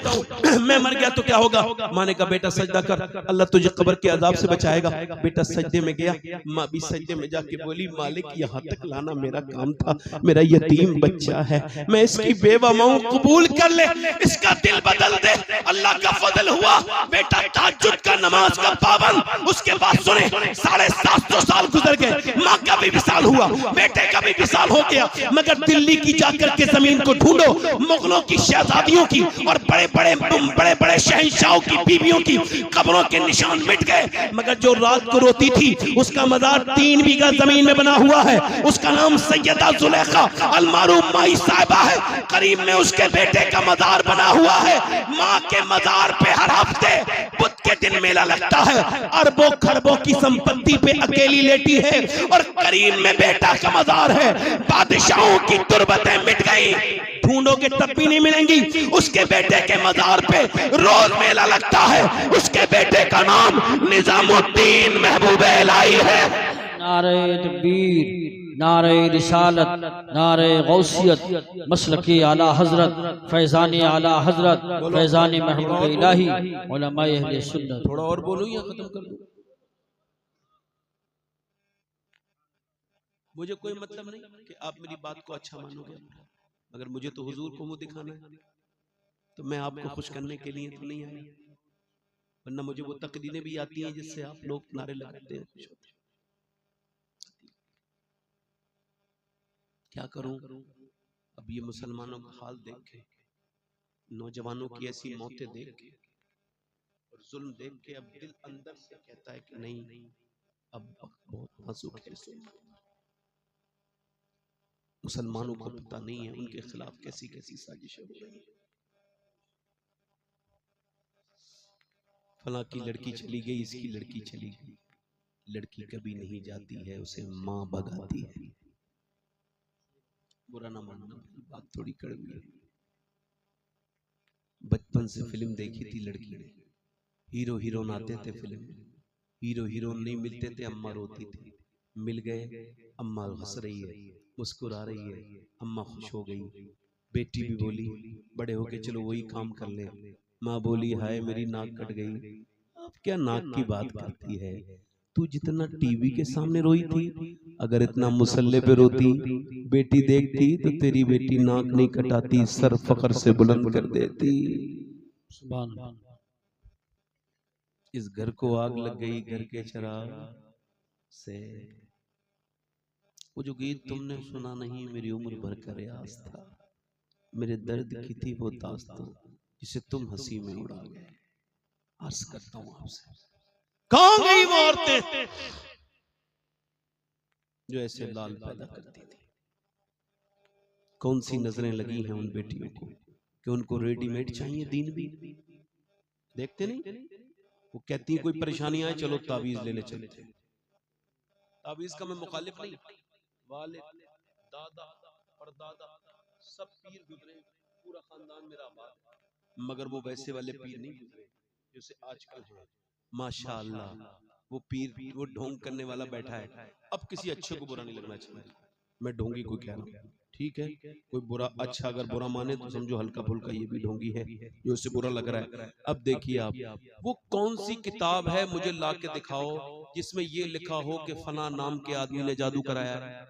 A: मैं मर गया तो क्या होगा? माँ ने कहा बेटा सजदा कर, अल्लाह तुझे कब्र के अजाब से बचाएगा। बेटा सजदे में गया, माँ भी सजदे में जाके बोली मालिक यहाँ तक लाना मेरा काम था, मेरा यतीम बच्चा है, मैं इसकी बेवा माँ कबूल कर ले, इसका दिल बदल दे। अल्लाह का फजल हुआ, बेटा तहज्जुद का नमाज का पाबंद। उसके बाद सुने 750 साल गुजर गए, माँ का भी विसाल हुआ, बेटे का भी विसाल हो गया, मगर दिल्ली की जाकर के जमीन को ढूंढो, मुगलों की शहजादियों की और बड़े बड़े शहंशाहों की बीवियों की कब्रों के निशान मिट गए, मगर जो रात को रोती थी उसका मजार 3 बीघा जमीन में बना हुआ है। उसका नाम सैयदा जुलेखा अलमारूफ माई साहिबा है। करीब में उसके बेटे का मजार बना हुआ है। माँ के मजार पे हर हफ्ते बुध के दिन मेला लगता है। अरबों खरबों की संपत्ति पे अकेली लेटी है और करीब में बेटा का मजार है। बादशाहों की तुर्बतें मिट गई, ढूंढोगे तब भी नहीं मिलेंगी। उसके बेटे के मजार पे रोज मेला लगता है। उसके बेटे का नाम निजामुद्दीन महबूब इलाही है।
B: नारे तकबीर, नारे रिसालत, नारे गौसियत, मसलकी आला हजरत, फैजानी आला हजरत, फैजानी महबूब इलाही, उलमाए अहले सुन्नत।
A: थोड़ा और बोलूं या खत्म कर दूं? मुझे कोई मतलब नहीं कि आप मेरी बात को अच्छा मानोगे, मगर मुझे तो हुजूर को मुंह दिखाना है, तो मैं आपको खुश करने के लिए तो नहीं आया, वरना मुझे वो तकदीरें भी आती हैं जिससे आप लोग नारे लगाते हैं, खुश होते हैं। क्या करूं? अब ये मुसलमानों का हाल देख के, नौजवानों की ऐसी मौतें देख के और जुल्म देख के, अब दिल अंदर से कहता है कि नहीं, अब बहुत नाजुक है। मुसलमानों को पता नहीं है उनके खिलाफ कैसी कैसी साजिशें हो रही हैं। फला की लड़की चली गई, इसकी लड़की चली गई, लड़की कभी नहीं जाती है, उसे माँ भगाती है। बुरा ना मानना, बात थोड़ी कड़वी है। बचपन से फिल्म देखी थी लड़की ने, हीरो हीरोइन आते थे फिल्म में, हीरो हीरोइन नहीं मिलते थे, अम्मा रोती थी। मिल गए, अम्मा हंस रही है, मुस्कुरा रही है, अम्मा खुश हो गई। बेटी भी बोली बड़े होके चलो वही काम कर ले। माँ बोली हाय मेरी नाक कट गई। अब क्या नाक की बात करती है, तू जितना टीवी के सामने रोई थी, अगर इतना मुसल्ले पे रोती, बेटी देखती तो तेरी बेटी नाक नहीं कटाती, सर फखर से बुलंद कर देती।
B: सुभान अल्लाह।
A: इस घर को आग लग गई, घर के चिराग से। वो जो गीत तुमने सुना नहीं, मेरी उम्र भर का रियाज था, मेरे दर्द की थी वो दास्तां जिसे तुम हंसी में उड़ा गए। अर्ज करता हूं आपसे, कहां गई वो औरतें जो ऐसे लाल पैदा करती थी? कौन सी नजरें लगी हैं उन बेटियों को कि उनको रेडीमेड चाहिए दीन भी? देखते नहीं, वो कहती है कोई परेशानी आए चलो तावीज लेने चलते। तावीज का मैं मुखालिफ नहीं, वालिद, दादा और दादा सब पीर गुजरे, पूरा खानदान मेरा आबाद है, मगर वो वैसे वाले पीर नहीं गुजरे जैसे आजकल है। माशाअल्लाह, वो पीर, वो ढोंग करने वाला बैठा है। अब किसी अच्छे को बुरा नहीं लगना चाहिए, मैं ढोंगी को कह रहा हूँ, ठीक है? कोई बुरा अच्छा अगर बुरा माने तो समझो हल्का फुल्का ये भी ढोंगी है जो इससे बुरा लग रहा है। अब देखिए आप, वो कौन सी किताब है मुझे ला के दिखाओ जिसमें ये लिखा हो कि फला नाम के आदमी ने जादू कराया है।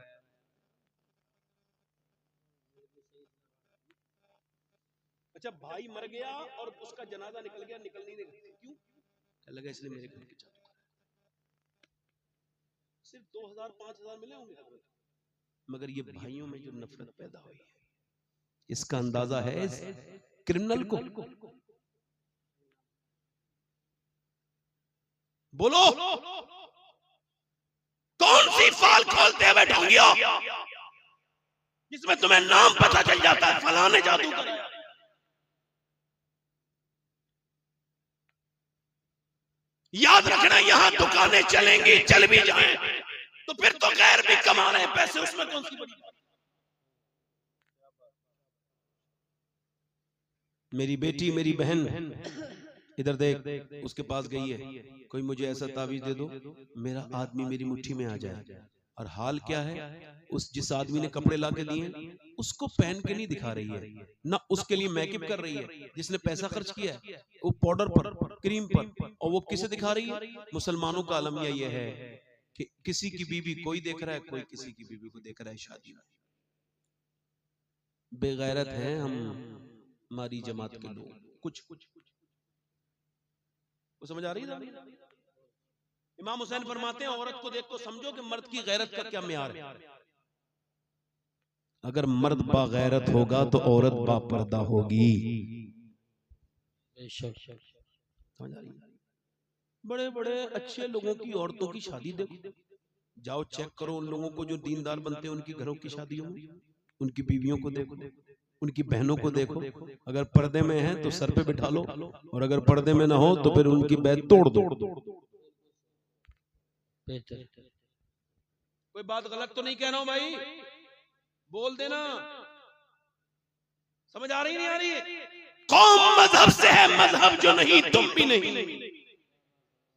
A: अच्छा भाई मर गया और उसका जनाजा निकल गया, निकल नहीं देगा क्यों? क्या लगा इसने मेरे घर के जादू कराया। सिर्फ 2000-5000 मिले होंगे, मगर ये भाइयों में जो नफरत पैदा हुई है, इसका अंदाजा है इस क्रिमिनल को। बोलो कौन सी फाल खोलते हुए ढोंगिया जिसमें तुम्हें नाम पता चल जाता है फलाने जादू कराया। याद रखना, यहां दुकानें चलेंगी, चल भी जाएं तो फिर तो गैर भी कमा रहे हैं पैसे, उसमें कौन सी बड़ी बात। मेरी बेटी, मेरी बहन इधर देख, उसके पास गई है, कोई मुझे ऐसा तावीज दे दो मेरा आदमी मेरी मुट्ठी में आ जाए। और हाल क्या है, उस जिस आदमी ने कपड़े लाके दिए उसको पहन के नहीं दिखा रही है ना, उसके लिए मेकअप कर रही है, जिसने पैसा खर्च किया है वो पाउडर पर, क्रीम पर, और वो किसे दिखा रही है। मुसलमानों का अलमिया ये है कि किसी की बीवी कोई देख रहा है, कोई किसी की बीवी को देख रहा है शादी में। बेगैरत हैं हम, हमारी जमात के लोग। कुछ वो समझ आ रही है। इमाम हुसैन फरमाते हैं औरत को देख तो समझो कि मर्द की गैरत का क्या म्यार है। अगर मर्द बागैरत होगा तो औरत बापर्दा होगी। समझ आ रही है। बड़े बड़े अच्छे लोगों की औरतों की शादी देखो, जाओ चेक करो उन लोगों को जो दीनदार बनते हैं उनकी घरों की शादियों में, उनकी बीवियों को देखो, उनकी बहनों को देखो। अगर पर्दे में है तो सर पे बिठा लो, और अगर पर्दे में ना हो तो फिर उनकी बैत तोड़ दो। कोई बात गलत तो नहीं कह रहा हूं भाई, बोल देना। समझ आ रही नहीं आ रही है। कौम मजहब से है, मजहब जो नहीं तुम भी नहीं,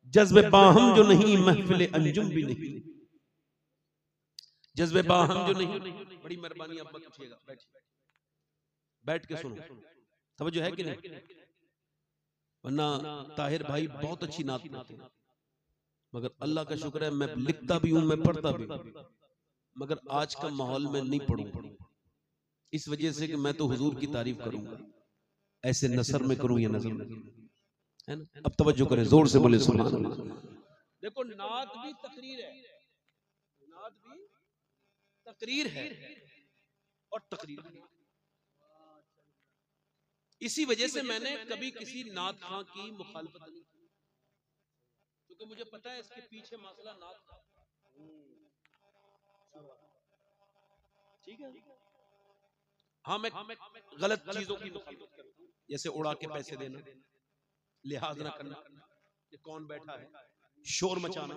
A: जज्बे बाहम जो नहीं महफिल अंजुम भी नहीं, जज्बे बाहम जो नहीं। बड़ी मेहरबानी, आप मत उठिएगा, बैठ के सुनो, तवज्जो है कि नहीं, वरना ताहिर भाई बहुत अच्छी नात गाते हैं, मगर अल्लाह का शुक्र है मैं लिखता भी हूं, मैं पढ़ता भी हूं, मगर आज का माहौल में नहीं पढ़ूंगा, इस वजह से कि मैं तो हुजूर की तारीफ करूंगा, ऐसे नसर में करूं या नजर में, है ना। अब तवज्जो करें, जोर से बोले सुभान अल्लाह। देखो नात भी तकरीर है, नात भी तकरीर है और तकरीर है। इसी वजह से मैंने कभी किसी नात खां की मुखालफत नहीं की, क्योंकि मुझे पता है इसके पीछे मसला नात का। ठीक है, हाँ मैं गलत चीजों की मुखालफत करता हूं, जैसे उड़ा के पैसे देना, लिहाज ना करना, ये कौन बैठा है, शोर मचाना,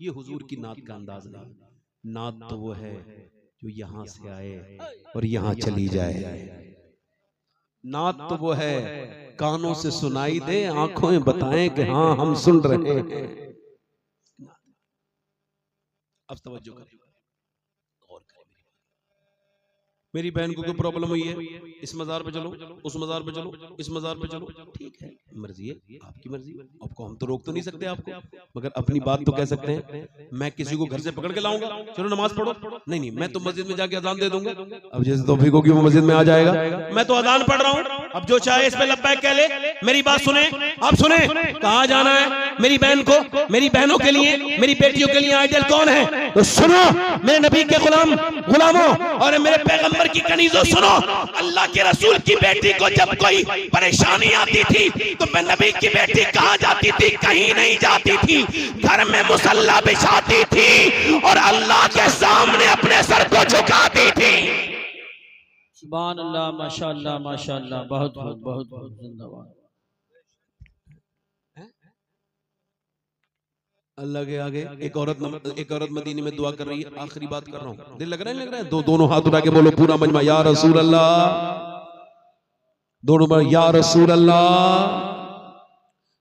A: ये हुजूर की नात का अंदाज नहीं। नात तो वो है जो यहां से आए और यहां चली जाए। नात तो वो है कानों से सुनाई दे, आंखों बताएं कि हाँ हम सुन रहे हैं। अब तवज्जो करें, गौर करें। मेरी बहन को कोई प्रॉब्लम हुई है, इस मजार पे चलो, उस मजार पे चलो, इस मजार पे चलो, ठीक है, मर्जी है, आपकी मर्जी, आपको हम तो रोक तो नहीं सकते आपको, मगर अपनी बात तो कह सकते हैं। मैं किसी को घर से पकड़ के लाऊंगा, चलो नमाज पढ़ो, नहीं नहीं, मैं तो मस्जिद में जाके अजान दे दूंगा। अब जैसे तौफीक होगी वो मस्जिद में आ जाएगा, मैं तो अजान पढ़ रहा हूँ, अब जो चाहे इस पे लब्बैक कह ले। मेरी बात सुने, आप सुने, कहाँ जाना है मेरी बहन को, मेरी बहनों के लिए, मेरी बेटियों के लिए आइडियल कौन है, तो सुनो मेरे नबी के गुलामों और मेरे पैगंबर की कनीजों, सुनो। अल्लाह के रसूल की बेटी को जब कोई परेशानी आती थी तो मैं नबी की बेटी कहाँ जाती थी, कहीं नहीं जाती थी, घर में मुसल्ला बिछाती थी और अल्लाह के सामने अपने सर को झुकाती थी।
B: सुभान अल्लाह, माशाअल्लाह माशाअल्लाह, बहुत बहुत बहुत बहुत जिंदाबाद।
A: अल्लाह के आगे एक औरत मदीने में दुआ कर रही है, आखिरी बात कर रहा हूँ, दिल लग रहा है, दोनों हाथ उठा के बोलो पूरा मजमा, या रसूल अल्लाह, दोनों बार या रसूल अल्लाह।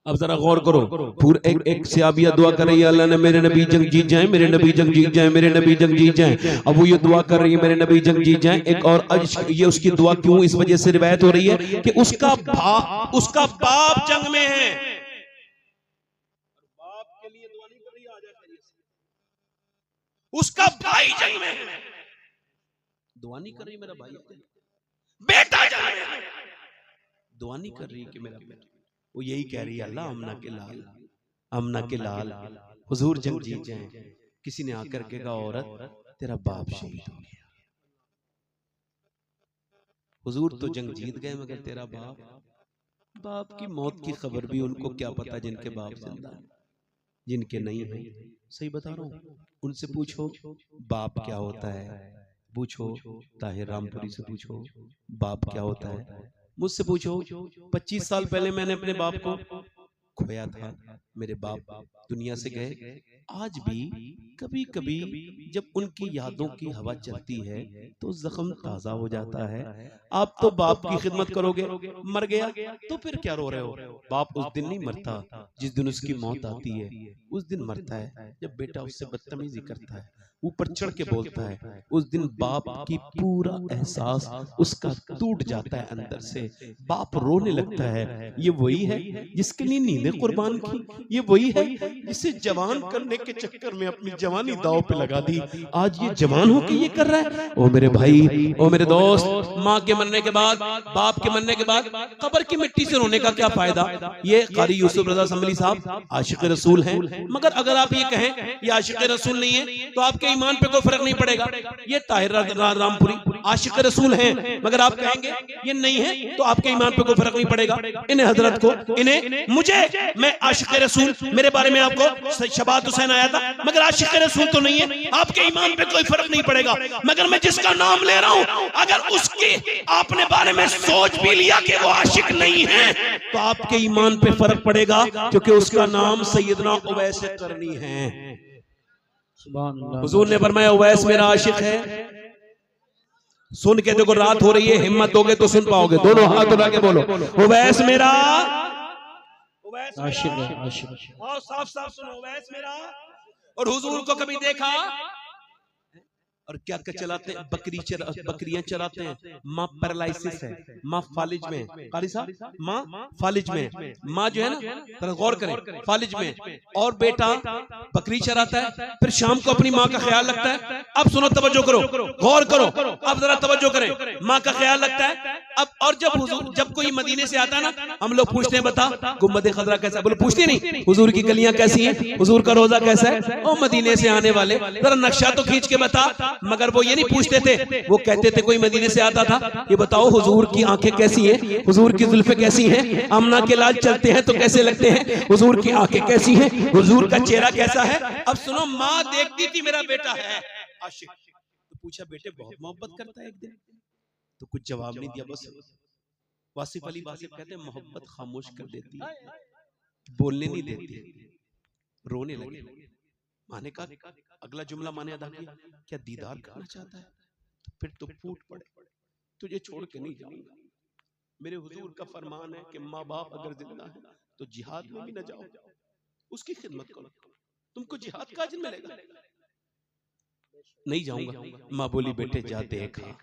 A: अब जरा गौर करो, पूरे एक सहाबिया दुआ कर रही है, अल्लाह ने मेरे नबी जंग जीत जाए, मेरे नबी जंग जीत जाए, मेरे नबी जंग जीत जाए। अब वो ये दुआ कर रही है मेरे नबी जंग जीत जाए। एक और ये उसकी दुआ क्यों इस वजह से रिवायत हो रही है कि उसका बाप जंग में है, उसका भाई जंग में है, दुआ नहीं कर रही मेरा भाई, बेटा जंग में है, दुआ नहीं कर रही कि मेरा बेटा, वो यही कह रही है अल्लाह अमना के लाल, अमना के लाल हुजूर जंग जीत जाएं, किसी ने आकर के कहा औरत तेरा बाप शहीद हो गया। हुजूर तो जंग जीत गए मगर तेरा बाप की मौत की खबर भी उनको क्या पता जिनके बाप जिंदा है, जिनके नहीं है। सही बता रहा हूं। उनसे पूछो बाप क्या होता है, पूछो ताहिर रामपुरी से पूछो बाप क्या होता है, मुझसे पूछो। 25 साल पहले मैंने अपने बाप को खोया था, मेरे बाप दुनिया से गए। आज भी कभी कभी जब उनकी यादों की हवा चलती है तो जख्म ताजा हो जाता है। आप तो बाप की खिदमत करोगे, मर गया तो फिर क्या रो रहे हो। बाप उस दिन नहीं मरता जिस दिन उसकी मौत आती है, उस दिन मरता है जब बेटा उससे बदतमीजी करता है, ऊपर चढ़ के बोलता है। उस दिन बाप की पूरा एहसास उसका टूट जाता है अंदर से, बाप रोने लगता है। ये वही है जिसके लिए नींदें कुर्बान की, ये वही है जिसे जवान करने के चक्कर में अपनी जवानी दांव पे लगा दी। आज ये जवान होके ये कर रहा है। ओ मेरे भाई, ओ मेरे दोस्त, माँ के मरने के बाद, बाप के मरने के बाद कब्र की मिट्टी से रोने का क्या फायदा। ये कारी यूसुफ रजा संभली साहब आशिक रसूल हैं, मगर अगर आप ये कहें ये आशिक रसूल नहीं है तो आपके ईमान पे कोई फर्क नहीं पड़ेगा। ये ताहिर रामपुरी आशिक रसूल हैं, मगर आप कहेंगे ये नहीं है तो आपके ईमान पे कोई फर्क नहीं पड़ेगा। इन्हें हजरत को, इन्हें, मुझे, मैं आशिक रसूल, मेरे बारे में आपको शबात हुसैन आया था, मगर आशिक रसूल तो नहीं है, आपके ईमान पे कोई फर्क नहीं पड़ेगा। मगर मैं जिसका नाम ले रहा हूं, अगर उसकी आपने बारे में सोच भी लिया कि वो आशिक नहीं है तो आपके ईमान पे फर्क पड़ेगा, क्योंकि उसका नाम सैयदना उवैस करनी है। हुजूर ने फरमाया उवैस मेरा आशिक है। सुन के देखो, रात हो रही है, हिम्मत दोगे तो सुन पाओगे। दोनों हाथ उठा के बोलो उवैस मेरा आशिक है, आशिक। और साफ साफ सुनो उवैस मेरा। और हुजूर को कभी देखा और क्या क्या चलाते हैं, बकरियां चलाते हैं। माँ पैरालिसिस है, माँ फालिज में, कारी साहब माँ फालिज में, माँ जो है ना, जरा गौर करें, फालिज में, और बेटा बकरी चराता है, फिर शाम को अपनी माँ का ख्याल रखता है। अब सुनो, तवज्जो करो, गौर करो, अब जरा तवज्जो करें, माँ का ख्याल रखता है। अब और जब कोई मदीने से आता है ना, हम लोग पूछते हैं बता गुम्बद खजरा कैसा है, बोलो पूछते नहीं हुजूर की गलियां कैसी हैं, हुजूर का रोजा कैसा है। ओ मदीने से आने वाले जरा नक्शा तो खींच के बता। मगर वो ये नहीं पूछते थे, वो कहते थे कोई मदीने से आता था, ये बताओ हुजूर की आंखें कैसी हैं, हुजूर की जुल्फे कैसी हैं, आमना के लाल चलते हैं तो कैसे लगते हैं, हुजूर की आंखें कैसी हैं, हुजूर का चेहरा कैसा है। अब सुनो, माँ देखती थी मेरा बेटा है आशिक, तो पूछा बेटे बहुत मोहब्बत करता है एक दिन, तो कुछ जवाब नहीं दिया। बस वासिफ अली वासिफ कहते हैं मोहब्बत खामोश कर देती है, बोलने नहीं देती, रोने लगे। माने का अगला जुमला माने अदा किया, क्या दीदार करना चाहता है, तो फिर तो फूट पड़े, तुझे छोड़ के नहीं जाऊंगा। मेरे हुजूर का फरमान है कि माँ बाप अगर जिंदा है तो जिहाद में भी न जाओ, उसकी खिदमत करो, तुमको जिहाद का अजर मिलेगा। नहीं जाऊंगा। माँ बोली बेटे जा देखा,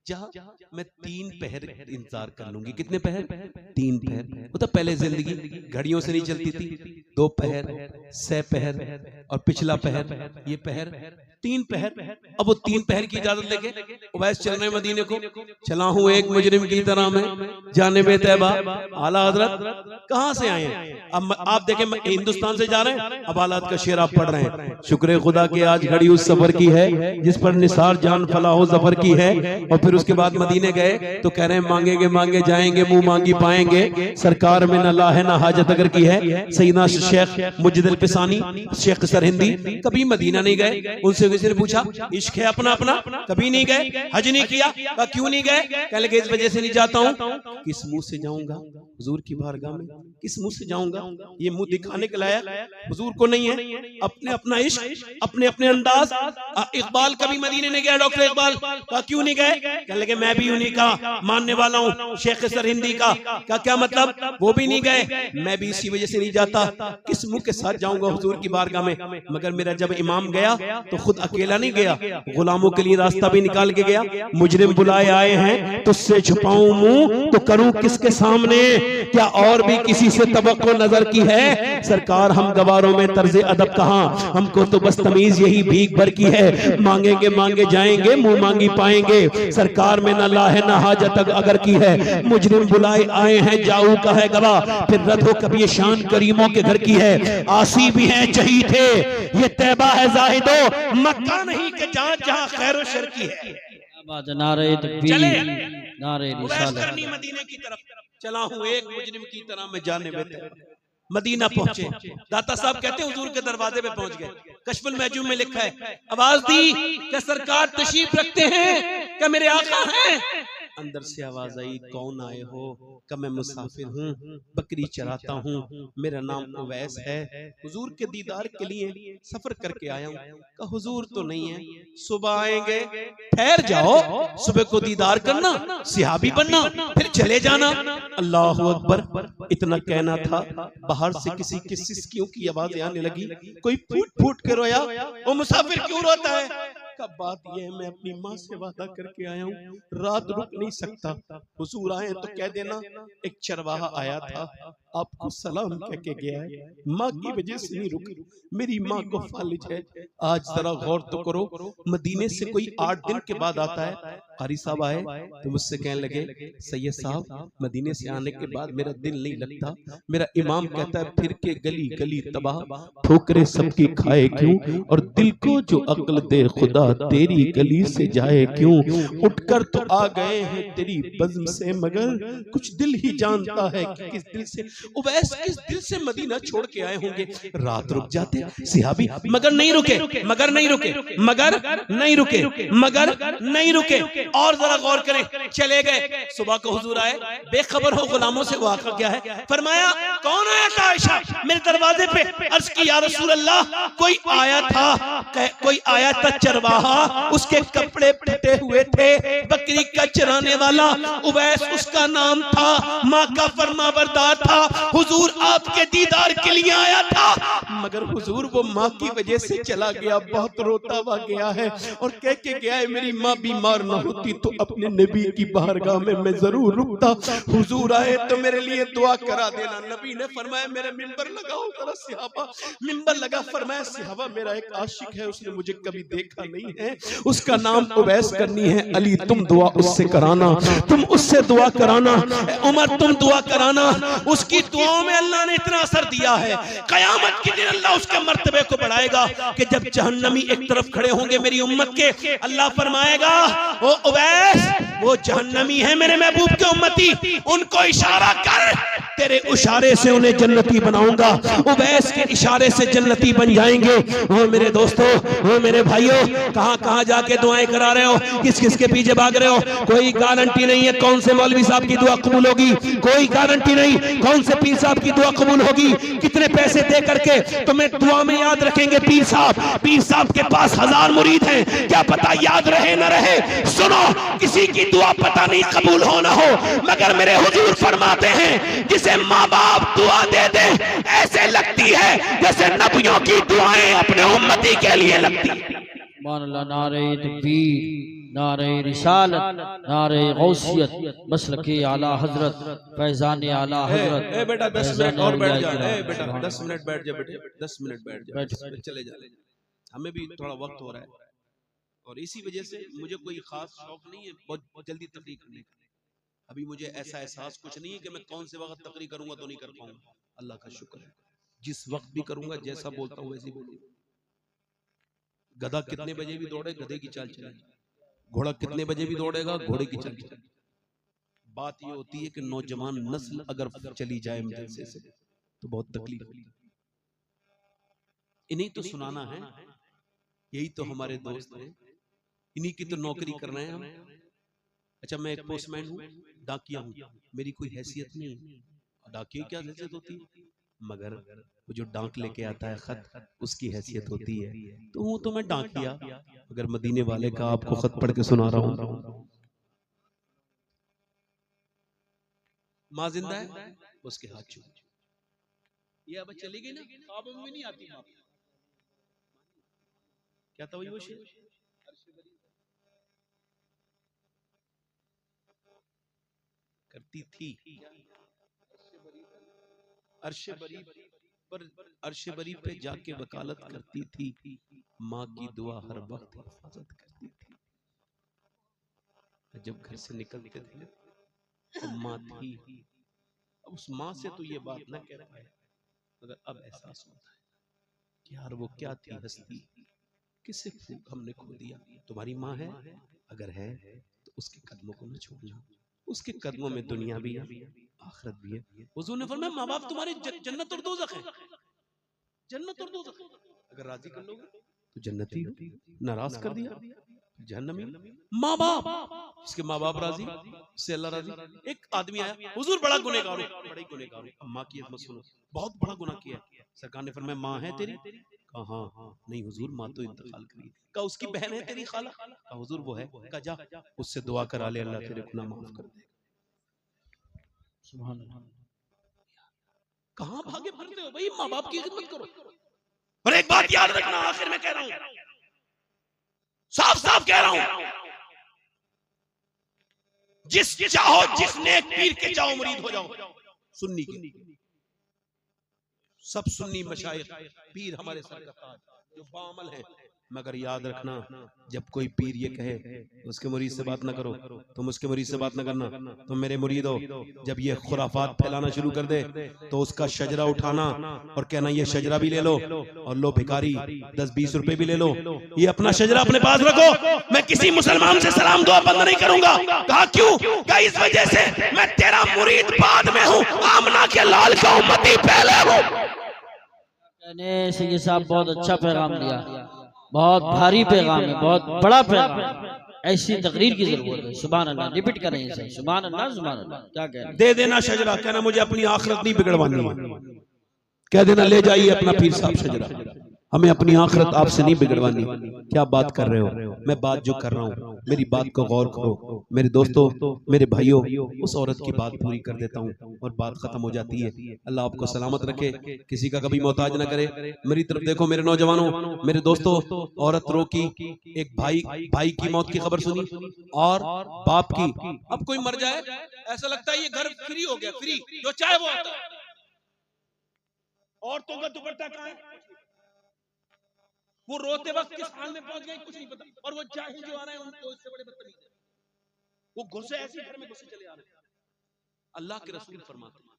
A: जहाँ मैं 3 पहर इंतजार कर लूंगी। कितने पहर? 3 पहर। वो तो पहले जिंदगी घड़ियों से नहीं चलती थी, 2 पहर, 6 पहर और पिछला पहर, ये पहर 3 पहर। अब वो 3 पहर की इजाजत लेके उवैस चल रहे मदीने को। चला हूं एक मुजरिम की तरह में जानिबे तैबा। आला हजरत कहां से आए हैं? अब आप देखें हिंदुस्तान से जा रहे हैं, अब हालात का शेर आप पढ़ रहे हैं। शुक्र खुदा की आज घड़ी उस सफर की है जिस पर निसार जान फलाहो जफर की है। और फिर उसके बाद मदीने गए तो कह रहे हैं मांगेंगे मांगे जाएंगे, मुंह मांगी पाएंगे, सरकार में न ला है ना हाजत अगर की है। सैयदना शेख मुजद्दिद पिसानी, शेख सरहिंदी कभी मदीना नहीं गए। उनसे किसी ने पूछा इश्क है अपना अपना, कभी नहीं गए, हज नहीं किया, क्यों नहीं गए? कह लगे इस वजह से नहीं जाता हूं। किस मुंह से जाऊंगा हुजूर की बारगाह में, किस मुंह से जाऊंगा? ये मुंह दिखाने के लायक हुजूर को नहीं है। अपने अपना इश्क, अपने अपने अंदाज। इकबाल कभी मदीने नहीं गया, डॉक्टर इकबाल क्यों नहीं गए? कह लगे मैं भी उन्हीं का मानने वाला हूँ, शेख सरहिंदी का। क्या मतलब? वो भी नहीं गए, मैं भी इसी वजह से नहीं जाता। किस मुंह के साथ जाऊंगा हुजूर की बारगाह में? मगर मेरा जब इमाम गया तो खुद अकेला नहीं गया, गुलामों के लिए रास्ता भी निकाल के गया। मुजरिम बुलाए आए हैं, तुझसे छुपाऊं मुंह तो करूं किसके सामने? क्या और भी किसी से तवक्को नजर की है? सरकार हम गवारों में तर्ज अदब कहाँ, हमको तो बस तमीज यही भीख भर की है। मांगेंगे मांगे जाएंगे, मुंह मांगी पाएंगे। सरकार में न ला है न हाजत अगर की है। मुजरिम बुलाए आए हैं, जाऊ का है गवाह, फिर रद हो कभी ये शान करीमों के घर की है। आसी भी हैं जही थे, ये तैबा है जाहिदो, मक्का नहीं कि जहां जहां खैर और शर की है।
B: नारे तकबीर, नारे रिसालत।
A: करनी मदीने की तरफ चला हूं एक मुजरिम की तरह मैं जाने में मदीना पहुंचे। दाता साहब कहते हैं हुजूर के दरवाजे पे पहुंच गए। कश्फुल महजूम में लिखा है, आवाज दी क्या सरकार तशरीफ रखते हैं, क्या मेरे आका हैं? अंदर से आवाज आई, कौन आए हो? क्या मैं मुसाफिर हूँ, बकरी चराता हूँ, मेरा नाम उवैस है, हुजूर के दीदार के लिए सफर करके आया हूँ। का हुजूर तो नहीं है, सुबह आएंगे, ठहर जाओ, सुबह को दीदार करना, सिहाबी बनना, फिर चले जाना। अल्लाह अकबर। इतना कहना था, बाहर से किसी की सिसकियों की आवाज आने लगी। कोई फूट फूट के रोया, वो मुसाफिर क्यों रोता है? का बात ये है, मैं अपनी माँ से वादा करके आया हूँ, रात रुक नहीं सकता। हुजूर आए तो कह देना एक चरवाहा आया था, आपको सलाम कह के गया है, माँ की वजह से नहीं रुकी, मेरी माँ को फालिज है। आज जरा गौर तो करो, मदीने से कोई 8 दिन के बाद आता है। कारी साहब आए तो मुझसे कहने लगे, सैयद साहब मदीने से आने के बाद मेरा दिल नहीं लगता, मेरा इमाम कहता है फिर के गली गली तबाह, ठोकरे सबकी खाए क्यों, और दिल को जो अक्ल दे खुदा तेरी गली से जाए क्यों। उठकर तो आ गए हैं तेरी बज़्म से, मगर कुछ दिल ही जानता है कि किस दिल से, उवैस किस दिल से मदीना छोड़ के आए होंगे। रात रुक जाते सिहाबी, मगर नहीं रुके, मगर नहीं रुके, मगर नहीं रुके, मगर नहीं रुके। और जरा गौर करें, चले गए। सुबह को हुजूर आए, बेखबर हो गुलामों से वो आका क्या है। फरमाया कौन आया था? आयशा मेरे दरवाजे पे। अर्ज की या रसूल अल्लाह, कोई आया था, कोई आया था चरवाहा, उसके कपड़े फटे हुए थे, बकरी का चराने वाला उवैस उसका नाम था, माँ का फरमाबरदार था, हुजूर आपके दीदार के लिए आया था, मगर हुजूर वो माँ की वजह से चला गया, बहुत रोता हुआ गया है और कह के गया है मेरी माँ बीमार न होती तो अपने नबी की बारगाह में मैं जरूर रुकता, हुजूर आए तो मेरे लिए दुआ करा देना। नबी ने फरमाया मेरे मिंबर लगाओ जरा सिहाबा, मिंबर लगा, फरमाया सिहाबा मेरा एक आशिक है, उसने मुझे कभी देखा नहीं है, उसका नाम उवैस करनी है, अली तुम दुआ उससे कराना, तुम उससे दुआ कराना, उमर तुम दुआ कराना। उसकी दुआओं में अल्लाह ने इतना असर दिया है, कयामत के दिन अल्लाह उसके मर्तबे को बढ़ाएगा कि जब जहन्नमी एक तरफ खड़े होंगे मेरी उम्मत के, अल्लाह फरमाएगा वो उवैस वो जहन्नमी है मेरे महबूब के उम्मती, उनको इशारा कर, तेरे इशारे से उन्हें जन्नती बनाऊंगा। उवैस के इशारे से जन्नती बन जाएंगे। वो मेरे दोस्तों, वो मेरे भाइयों, कहां कहां जाके दुआएं करा रहे हो, किस किस के पीछे भाग रहे हो? कोई गारंटी नहीं है कौन से मौलवी साहब की दुआ कबूल होगी, कोई गारंटी नहीं कौन से पीर साहब की दुआ कबूल होगी, कितने पैसे दे करके तुम्हें दुआ में याद रखेंगे पीर साहब के पास 1000 मुरीद हैं, क्या पता याद रहे न रहे। सुनो, किसी की दुआ पता नहीं कबूल हो ना हो, मगर मेरे हुजूर फरमाते हैं जिसे माँ बाप दुआ दे दे ऐसे लगती है जैसे नबियों की दुआएं अपने उम्मती के लिए लगती है।
B: नारे तकबीर, नारे रिसालत, नारे गौसियत, मसलके आला हजरत, फैजान आला हजरत।
A: ए बेटा 10 मिनट और बैठ जा, ए बेटा 10 मिनट बैठ जा बेटे, 10 मिनट बैठ जा, चले जा, हमें भी थोड़ा वक्त हो रहा है और इसी वजह से मुझे कोई खास शौक नहीं है बहुत जल्दी तकरीर करने का। अभी मुझे ऐसा एहसास कुछ नहीं है कि मैं कौन से वक्त तकरीर करूंगा तो नहीं कर पाऊंगा। अल्लाह का शुक्र है, जिस वक्त भी करूंगा जैसा बोलता हूँ वैसे ही बोलूंगा। गधा कितने बजे भी दौड़े गधे की चाल चले, घोड़ा कितने बजे भी दौड़ेगा घोड़े की चाल चले। बात ये होती है कि नौजवान नस्ल अगर चली जाए मदरसे से तो बहुत तकलीफ होती है। इन्हीं तो सुनाना है, यही तो हमारे दोस्त हैं, इन्हीं की तो नौकरी कर रहे हैं हम। अच्छा मैं एक पोस्टमैन हूँ, डाकिया हूँ, मेरी कोई हैसियत नहीं है, डाकिया की क्या हैसियत होती है, मगर वो जो डाक लेके आता है खत उसकी हैसियत होती है। तो हूँ तो मैं डाकिया, अगर मदीने वाले का आपको खत पढ़ के सुना रहा हूँ। माँ जिंदा है उसके हाथ छू, ये अब चली गई ना, ख्वाब में नहीं आती माँ, क्या था वही वो शेर, करती थी अर्श बरीब पर, अर्श बरीब पे जाके वकालत करती थी, माँ की दुआ हर वक्त हिफाजत करती थी। जब घर से निकलते थे तो माँ थी। अब उस माँ से तो ये बात ना कह पाए, मगर अब एहसास होता है कि यार वो क्या थी हस्ती, किसे हमने खो दिया। तुम्हारी माँ है, अगर है तो उसके कदमों को न छोड़ना, उसके कदमों में दुनिया भी है, आखिरत भी है। हुजूर ने फरमाया माँ बाप तुम्हारे जन्नत और दोज़ख है, जन्नत और दोज़ख। अगर राजी कर लोगे तो जन्नती हो, नाराज कर दिया जहन्नमी। माँ बाप, इसके माँ बाप राजी, इससे अल्लाह राजी। एक आदमी आया, हुजूर बड़ा गुनहगार हूं, बड़ा ही गुनहगार हूं। माँ की मत सुनो, बहुत बड़ा गुनाह किया है। सरकार ने फरमाया माँ है तेरी? कहा हाँ। नहीं हुजूर माँ तो इंतकाल करी। कहा उसकी बहन है तेरी खाला? कहा हुजूर वो है। कहा जा उससे दुआ करा ले, अल्लाह तेरे गुनाह माफ कर दे।
B: सुभान अल्लाह।
A: कहां भागे फिरते हो भाई, माँ बाप की खिदमत करो। और एक बात याद रखना, आखिर में कह रहा हूं, साफ साफ कह रहा हूं, जिस चाहो, जिस नेक पीर के चाहो मुरीद हो जाओ, सुन्नी के। सब सुन्नी मशाइख पीर हमारे सर का ताज, जो बामल है। मगर याद रखना, जब कोई पीर ये कहे उसके मुरीद से बात ना करो, तुम उसके मुरीद से बात ना करना, तुम मेरे मुरीद हो। जब ये खुराफात फैलाना शुरू कर दे तो उसका शजरा उठाना और कहना ये शजरा भी ले लो, और लो भिखारी 10-20 रुपए भी ले लो, ये अपना शजरा अपने पास रखो, मैं किसी मुसलमान से सलाम दुआ बंद नहीं करूंगा। कहा क्यों? कहा इस वजह से मैं तेरा मुरीद बाद में हूं, आमना के लाल का उम्मती पहले हूं।
B: कहने से ये साहब बहुत अच्छा पैगाम दिया, बहुत भारी पैगाम है, बहुत बड़ा पैगाम है। ऐसी तकरीर की जरूरत है। सुभान अल्लाह, रिपीट करें इसे, सुभान अल्लाह सुभान अल्लाह। क्या कह रहे हैं?
A: दे देना शजरा, कहना मुझे अपनी आखिरत नहीं बिगड़वानी है। कह देना ले जाइए अपना पीर साहब शजरा, हमें अपनी आखिरत आपसे नहीं बिगड़वानी। क्या बात कर रहे हो? मैं बात जो कर रहा हूँ, मेरी बात को गौर करो मेरे दोस्तों, मेरे भाइयों। उस औरत की बात पूरी कर देता हूँ और बात खत्म हो जाती है। अल्लाह आपको सलामत रखे, किसी का कभी मोहताज ना करे। मेरी तरफ देखो मेरे नौजवानों, मेरे दोस्तों, औरत रो की, एक भाई की मौत की खबर सुनी और बाप की। अब कोई मर जाए ऐसा लगता है ये घर फ्री हो गया, फ्री, जो चाहे वो आता है। औरतों का दुपट्टा कहाँ है? वो रोते वक्त किस हाल में पहुंच गए कुछ नहीं पता, और वो जाहिल जो आ रहे हैं उनको इससे बड़े बदतमीज हैं। वो घुसे ऐसे घर में घुसे चले आ रहे हैं। अल्लाह के रसूल फरमाते हैं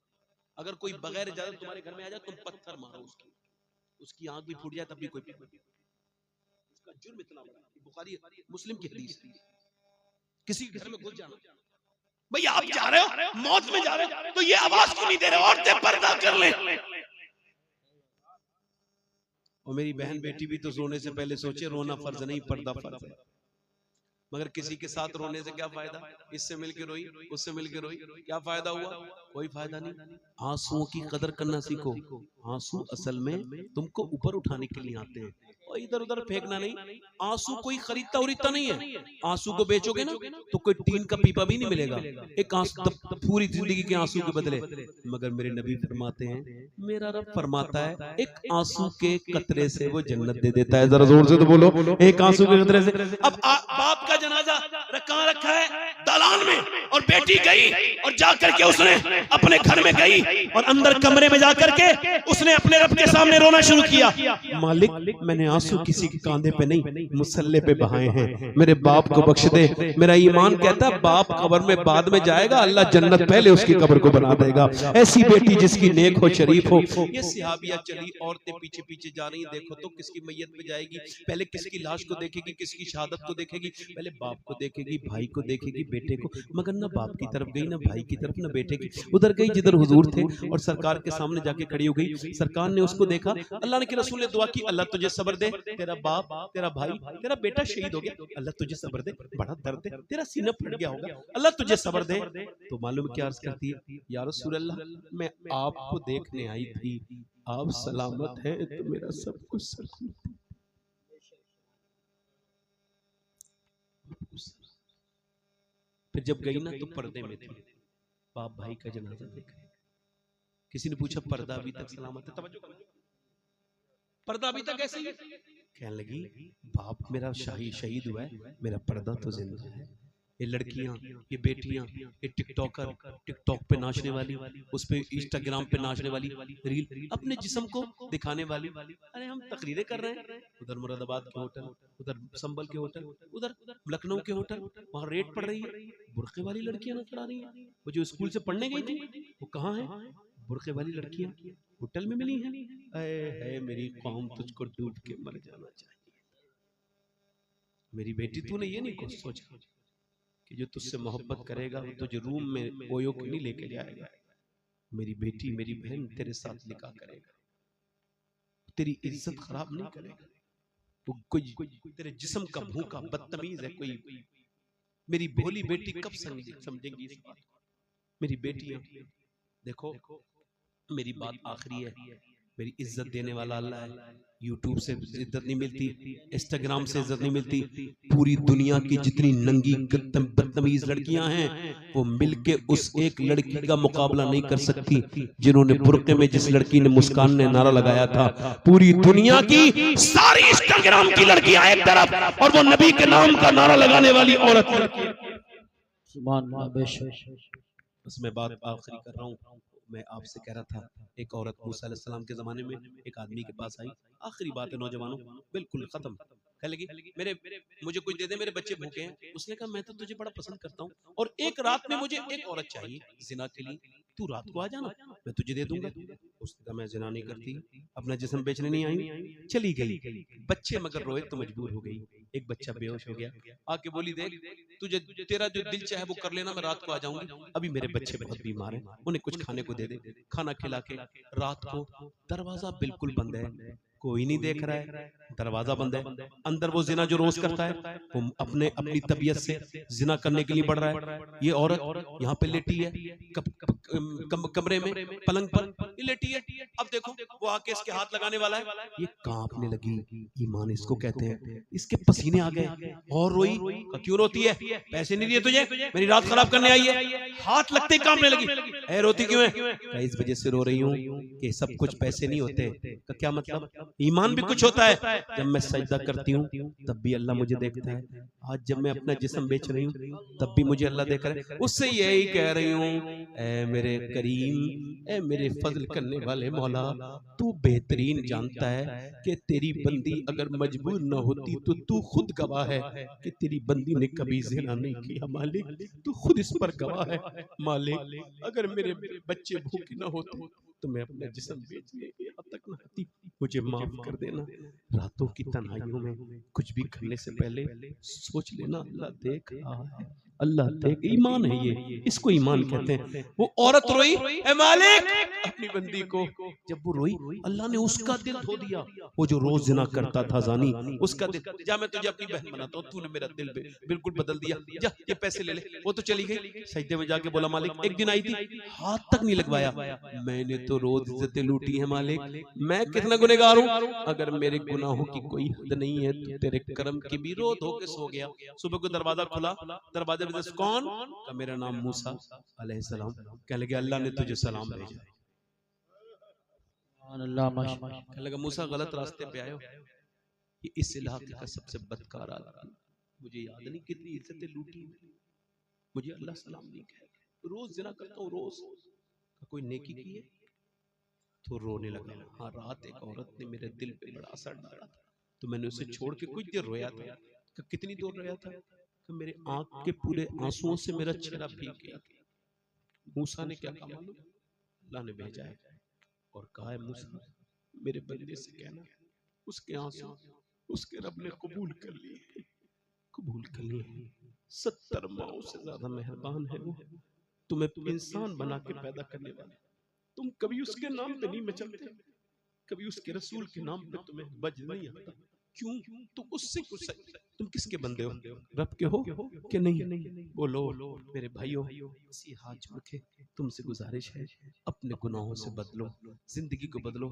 A: अगर कोई बगैर इजाजत तुम्हारे घर में आ जाए तुम पत्थर मारो उसकी, उसकी आंख भी फूट जाए तब भी कोई उसका जुर्म इतना बड़ा। बुखारी मुस्लिम की हदीस है। किसी घर में घुस जाना, भैया आप जा रहे हो मौत में जा रहे हो तो ये आवाज क्यों नहीं दे रहे, औरतें पर्दा कर ले। और मेरी बहन बेटी भी तो सोने से पहले सोचे रोना फर्ज नहीं, पर्दा फर्ज है। मगर किसी के साथ रोने से क्या फायदा? इससे मिलके रोई, उससे मिलके रोई, क्या फायदा हुआ? कोई फायदा नहीं। आंसुओं की कदर करना सीखो। आंसू असल में तुमको ऊपर उठाने के लिए आते हैं और इधर उधर फेंकना नहीं। आंसू कोई खरीदता उरीदता नहीं है। आंसू को बेचोगे ना तो कोई टीन का पीपा भी नहीं मिलेगा, एक आंसू पूरी जिंदगी के आंसू के बदले। मगर मेरे नबी फरमाते हैं, मेरा रब फरमाता है एक आंसू के कतरे से वो जन्नत दे देता है। जरा जोर से तो बोलो, एक आंसू के कतरे से। अब बाप का जनाजा कहाँ रखा है? दालान में। और बेटी गई और जाकर के उसने अपने घर में गई और अंदर कमरे में जाकर के उसने अपने रब के सामने रोना शुरू किया। मालिक मैंने आंसू किसी के कांधे पे नहीं मुसल्ले पे बहाए हैं, मेरे बाप को बख्श दे। मेरा ईमान कहता है बाप कब्र में बाद में जाएगा, अल्लाह जन्नत पहले उसकी कब्र को बना देगा। ऐसी बेटी जिसकी नेक हो, शरीफ हो। ये सिहाबिया चली, औरतें पीछे पीछे जा रही, देखो तो किसकी मैयत पे जाएगी, पहले किसकी लाश को देखेगी, किसकी शहादत को देखेगी, पहले बाप को देखेगी, भाई को देखेगी, बेटे को। मगर ना बाप की तरफ गई, ना भाई की तरफ, ना बेटे की। उधर गई जिधर हुजूर थे और सरकार के सामने जाके खड़ी हो गई। सरकार ने उसको देखा, अल्लाह के रसूल ने दुआ की, अल्लाह तुझे सब्र दे, तेरा बाप, तेरा भाई, तेरा बेटा शहीद हो गया, अल्लाह तुझे सब्र दे, बड़ा दर्द है, तेरा सीना फट गया होगा, अल्लाह तुझे सब्र दे। तो मालूम क्या अर्ज करती है, या रसूल अल्लाह मैं आपको देखने आई थी, आप सलामत है तो मेरा सब कुछ सलामत है। फिर जब गई ना तो पर्दे में थी, बाप भाई का जनाजा देख रहे। किसी ने पूछा पर्दा अभी तक सलामत है? तवज्जो करो, पर्दा अभी तक ऐसे ही? कहने लगी बाप मेरा शहीद हुआ है, मेरा पर्दा तो जिंदा है। ये लड़कियां, ये बेटियां, ये टिकटॉकर, टिकटॉक पे नाचने वाली, उस पे इंस्टाग्राम पे नाचने वाली, रील अपने जिस्म को दिखाने वाली। अरे हम तकरीरें कर रहे हैं, उधर मुरादाबाद के होटल, उधर संभल के होटल, उधर लखनऊ के होटल, वहां रेट पड़ रही है, बुर्के वाली लड़कियां नजर आ रही हैं। वो जो स्कूल से पढ़ने गई थी वो कहाँ है? बुर्के वाली लड़कियां होटल में मिली हैं। है मेरी कौम, तुझको डूब के मर जाना चाहिए। मेरी बेटी, तूने ये नहीं कुछ सोचा कि जो तुझसे मोहब्बत करेगा वो तुझे रूम में ओयो के नहीं लेके जाएगा। मेरी बेटी, मेरी बहन तेरे साथ निकाह करेगा, तेरी इज्जत खराब नहीं करेगा। वो कोई तेरे जिस्म का भूखा बदतमीज है कोई। मेरी भोली बेटी कब समझेंगी इस बात को? मेरी बेटियां देखो, मेरी बात आखिरी है, मेरी इज्जत देने वाला अल्लाह है। यूट्यूब से इज्जत नहीं मिलती, इंस्टाग्राम से इज्जत नहीं मिलती। पूरी दुनिया की जितनी नंगी बदतमीज लड़कियां हैं वो मिलके उस एक लड़की का मुकाबला नहीं कर सकती जिन्होंने बुर्के में, जिस लड़की ने, मुस्कान ने नारा लगाया था, पूरी दुनिया की सारी इंस्टाग्राम की लड़कियां एक तरफ और वो नबी के नाम का नारा लगाने वाली औरत।
B: सुभान अल्लाह, बेशक।
A: बस मैं बात आखिरी कर रहा हूँ। मैं आपसे कह रहा था, एक औरत मूसा अलैहिस्सलाम के जमाने में एक आदमी के पास आई। आखिरी बात है नौजवानों, बिल्कुल खत्म। कह लगी मुझे कुछ दे दे, मेरे बच्चे भूखे हैं। उसने कहा मैं तो तुझे बड़ा पसंद करता हूँ और एक रात में मुझे एक औरत चाहिए जिना के लिए, तू रात को आ जाना, मैं तुझे दे दूंगा। उसने कहा मैं जिना नहीं करती, अपना जिस्म बेचने नहीं आई। चली गई, बच्चे मगर रोए तो मजबूर हो गई। एक बच्चा बेहोश हो गया, आके बोली देख तुझे तेरा जो दिल चाहे वो कर लेना, मैं रात को आ जाऊंगी। अभी मेरे बच्चे बहुत बीमार हैं, उन्हें कुछ खाने को दे दे। खाना खिला के रात को, दरवाजा बिल्कुल बंद है, कोई नहीं देख रहा है, दरवाजा बंद है। अंदर वो जिना जो रोज करता है वो अपनी तबीयत से जिना करने के लिए बढ़ रहा है। ये औरत यहाँ पे लेटी है कमरे में, पलंग पर ये लेटी है। अब देखो वो आके इसके हाथ लगाने वाला है, ये कांपने लगी। ईमान इसको कहते हैं। इसके पसीने आ गए और रोई। क्यों रोती है? पैसे नहीं दिए तुझे, मेरी रात खराब करने आई है। हाथ लगते ही कांपने लगी। ऐ रोती क्यों है? इस वजह से रो रही हूँ कि सब कुछ पैसे नहीं होते। का क्या मतलब? ईमान भी कुछ होता है। जब मैं सजदा करती हूँ तब भी अल्लाह मुझे देखता है। आज जब मैं अपना जिस्म बेच रही हूँ तब भी मुझे अल्लाह देख रहा है। उससे यही कह रही हूँ, ऐ मेरे करीम, ऐ मेरे फजल करने वाले मौला, तू बेहतरीन जानता है कि तेरी बंदी अगर मजबूर न होती तो तू खुद गवाह है कि तेरी बंदी ने कभी ज़िना नहीं किया। मालिक तू खुद इस पर गवाह है। मालिक अगर मेरे बच्चे भूखे न होते तो मैं अपना जिस्म बेचने यहाँ तक न आती। मुझे माफ कर देना। रातों की तन्हाइयों में कुछ भी करने से पहले सोच लेना अल्लाह देख रहा है, अल्लाह देख। ईमान है ये, इसको ईमान कहते हैं। वो औरत रोई, ऐ मालिक, अपनी बंदी को। जब वो रोई अल्लाह ने उसका दिल धो दिया। वो जो रोज जिना करता था जानी, उसका दिल, जा मैं तुझे अपनी बहन बनाता हूँ, तूने मेरा दिल बिल्कुल बदल दिया, जा ये पैसे ले ले। वो तो चली गई। सजदे में जाके बोला मालिक, एक दिन आई थी हाथ तक नहीं लगवाया, मैंने तो रोज इज्जतें लूटी है मालिक, मैं कितना गुनहगार हूँ। अगर मेरे गुनाहों की कोई हद नहीं है तो तेरे करम की भी रोज होके सो गया। सुबह को दरवाजा खुला, दरवाजे में से कौन? का मेरा नाम मूसा अलैहिस्सलाम। कह लगे अल्लाह ने तुझे सलाम भेजा। कह लगा मूसा गलत रास्ते पे आए हो, ये इस इलाके का सबसे बदकार आदमी, मुझे याद नहीं कितनी इज्जतें लूटी, मुझे अल्लाह सलाम नहीं कहे। रोज जिना करता हूँ, रोज कोई नेकी की है तो रोने लगा। हाँ, रात एक औरत ने मेरे दिल पे बड़ा असर डाला था तो मैंने उसे छोड़ के कुछ देर रोया था। कितनी देर रोया था? कि मेरे आंख के पूरे आंसुओं से मेरा चेहरा भीग गया। मूसा ने क्या कहा मालूम? अल्लाह ने भेजा है और कहा है मूसा मेरे बंदे से कहना उसके आंसू उसके रब ने कबूल कर लिए, कबूल कर लिए। 70 माओं से ज्यादा मेहरबान है वो, तुम्हें इंसान बना के पैदा करने वाला। तुम कभी उसके नाम पे नहीं मचलते, कभी उसके रसूल के नाम पे तुम्हें बज नहीं आता। क्यों? तुम उससे कुछ, तुम किसके बंदे हो? रब के हो कि नहीं? बोलो मेरे भाइयों, इसी हाथ जोड़ के तुमसे गुजारिश है, अपने गुनाहों से बदलो, जिंदगी को बदलो।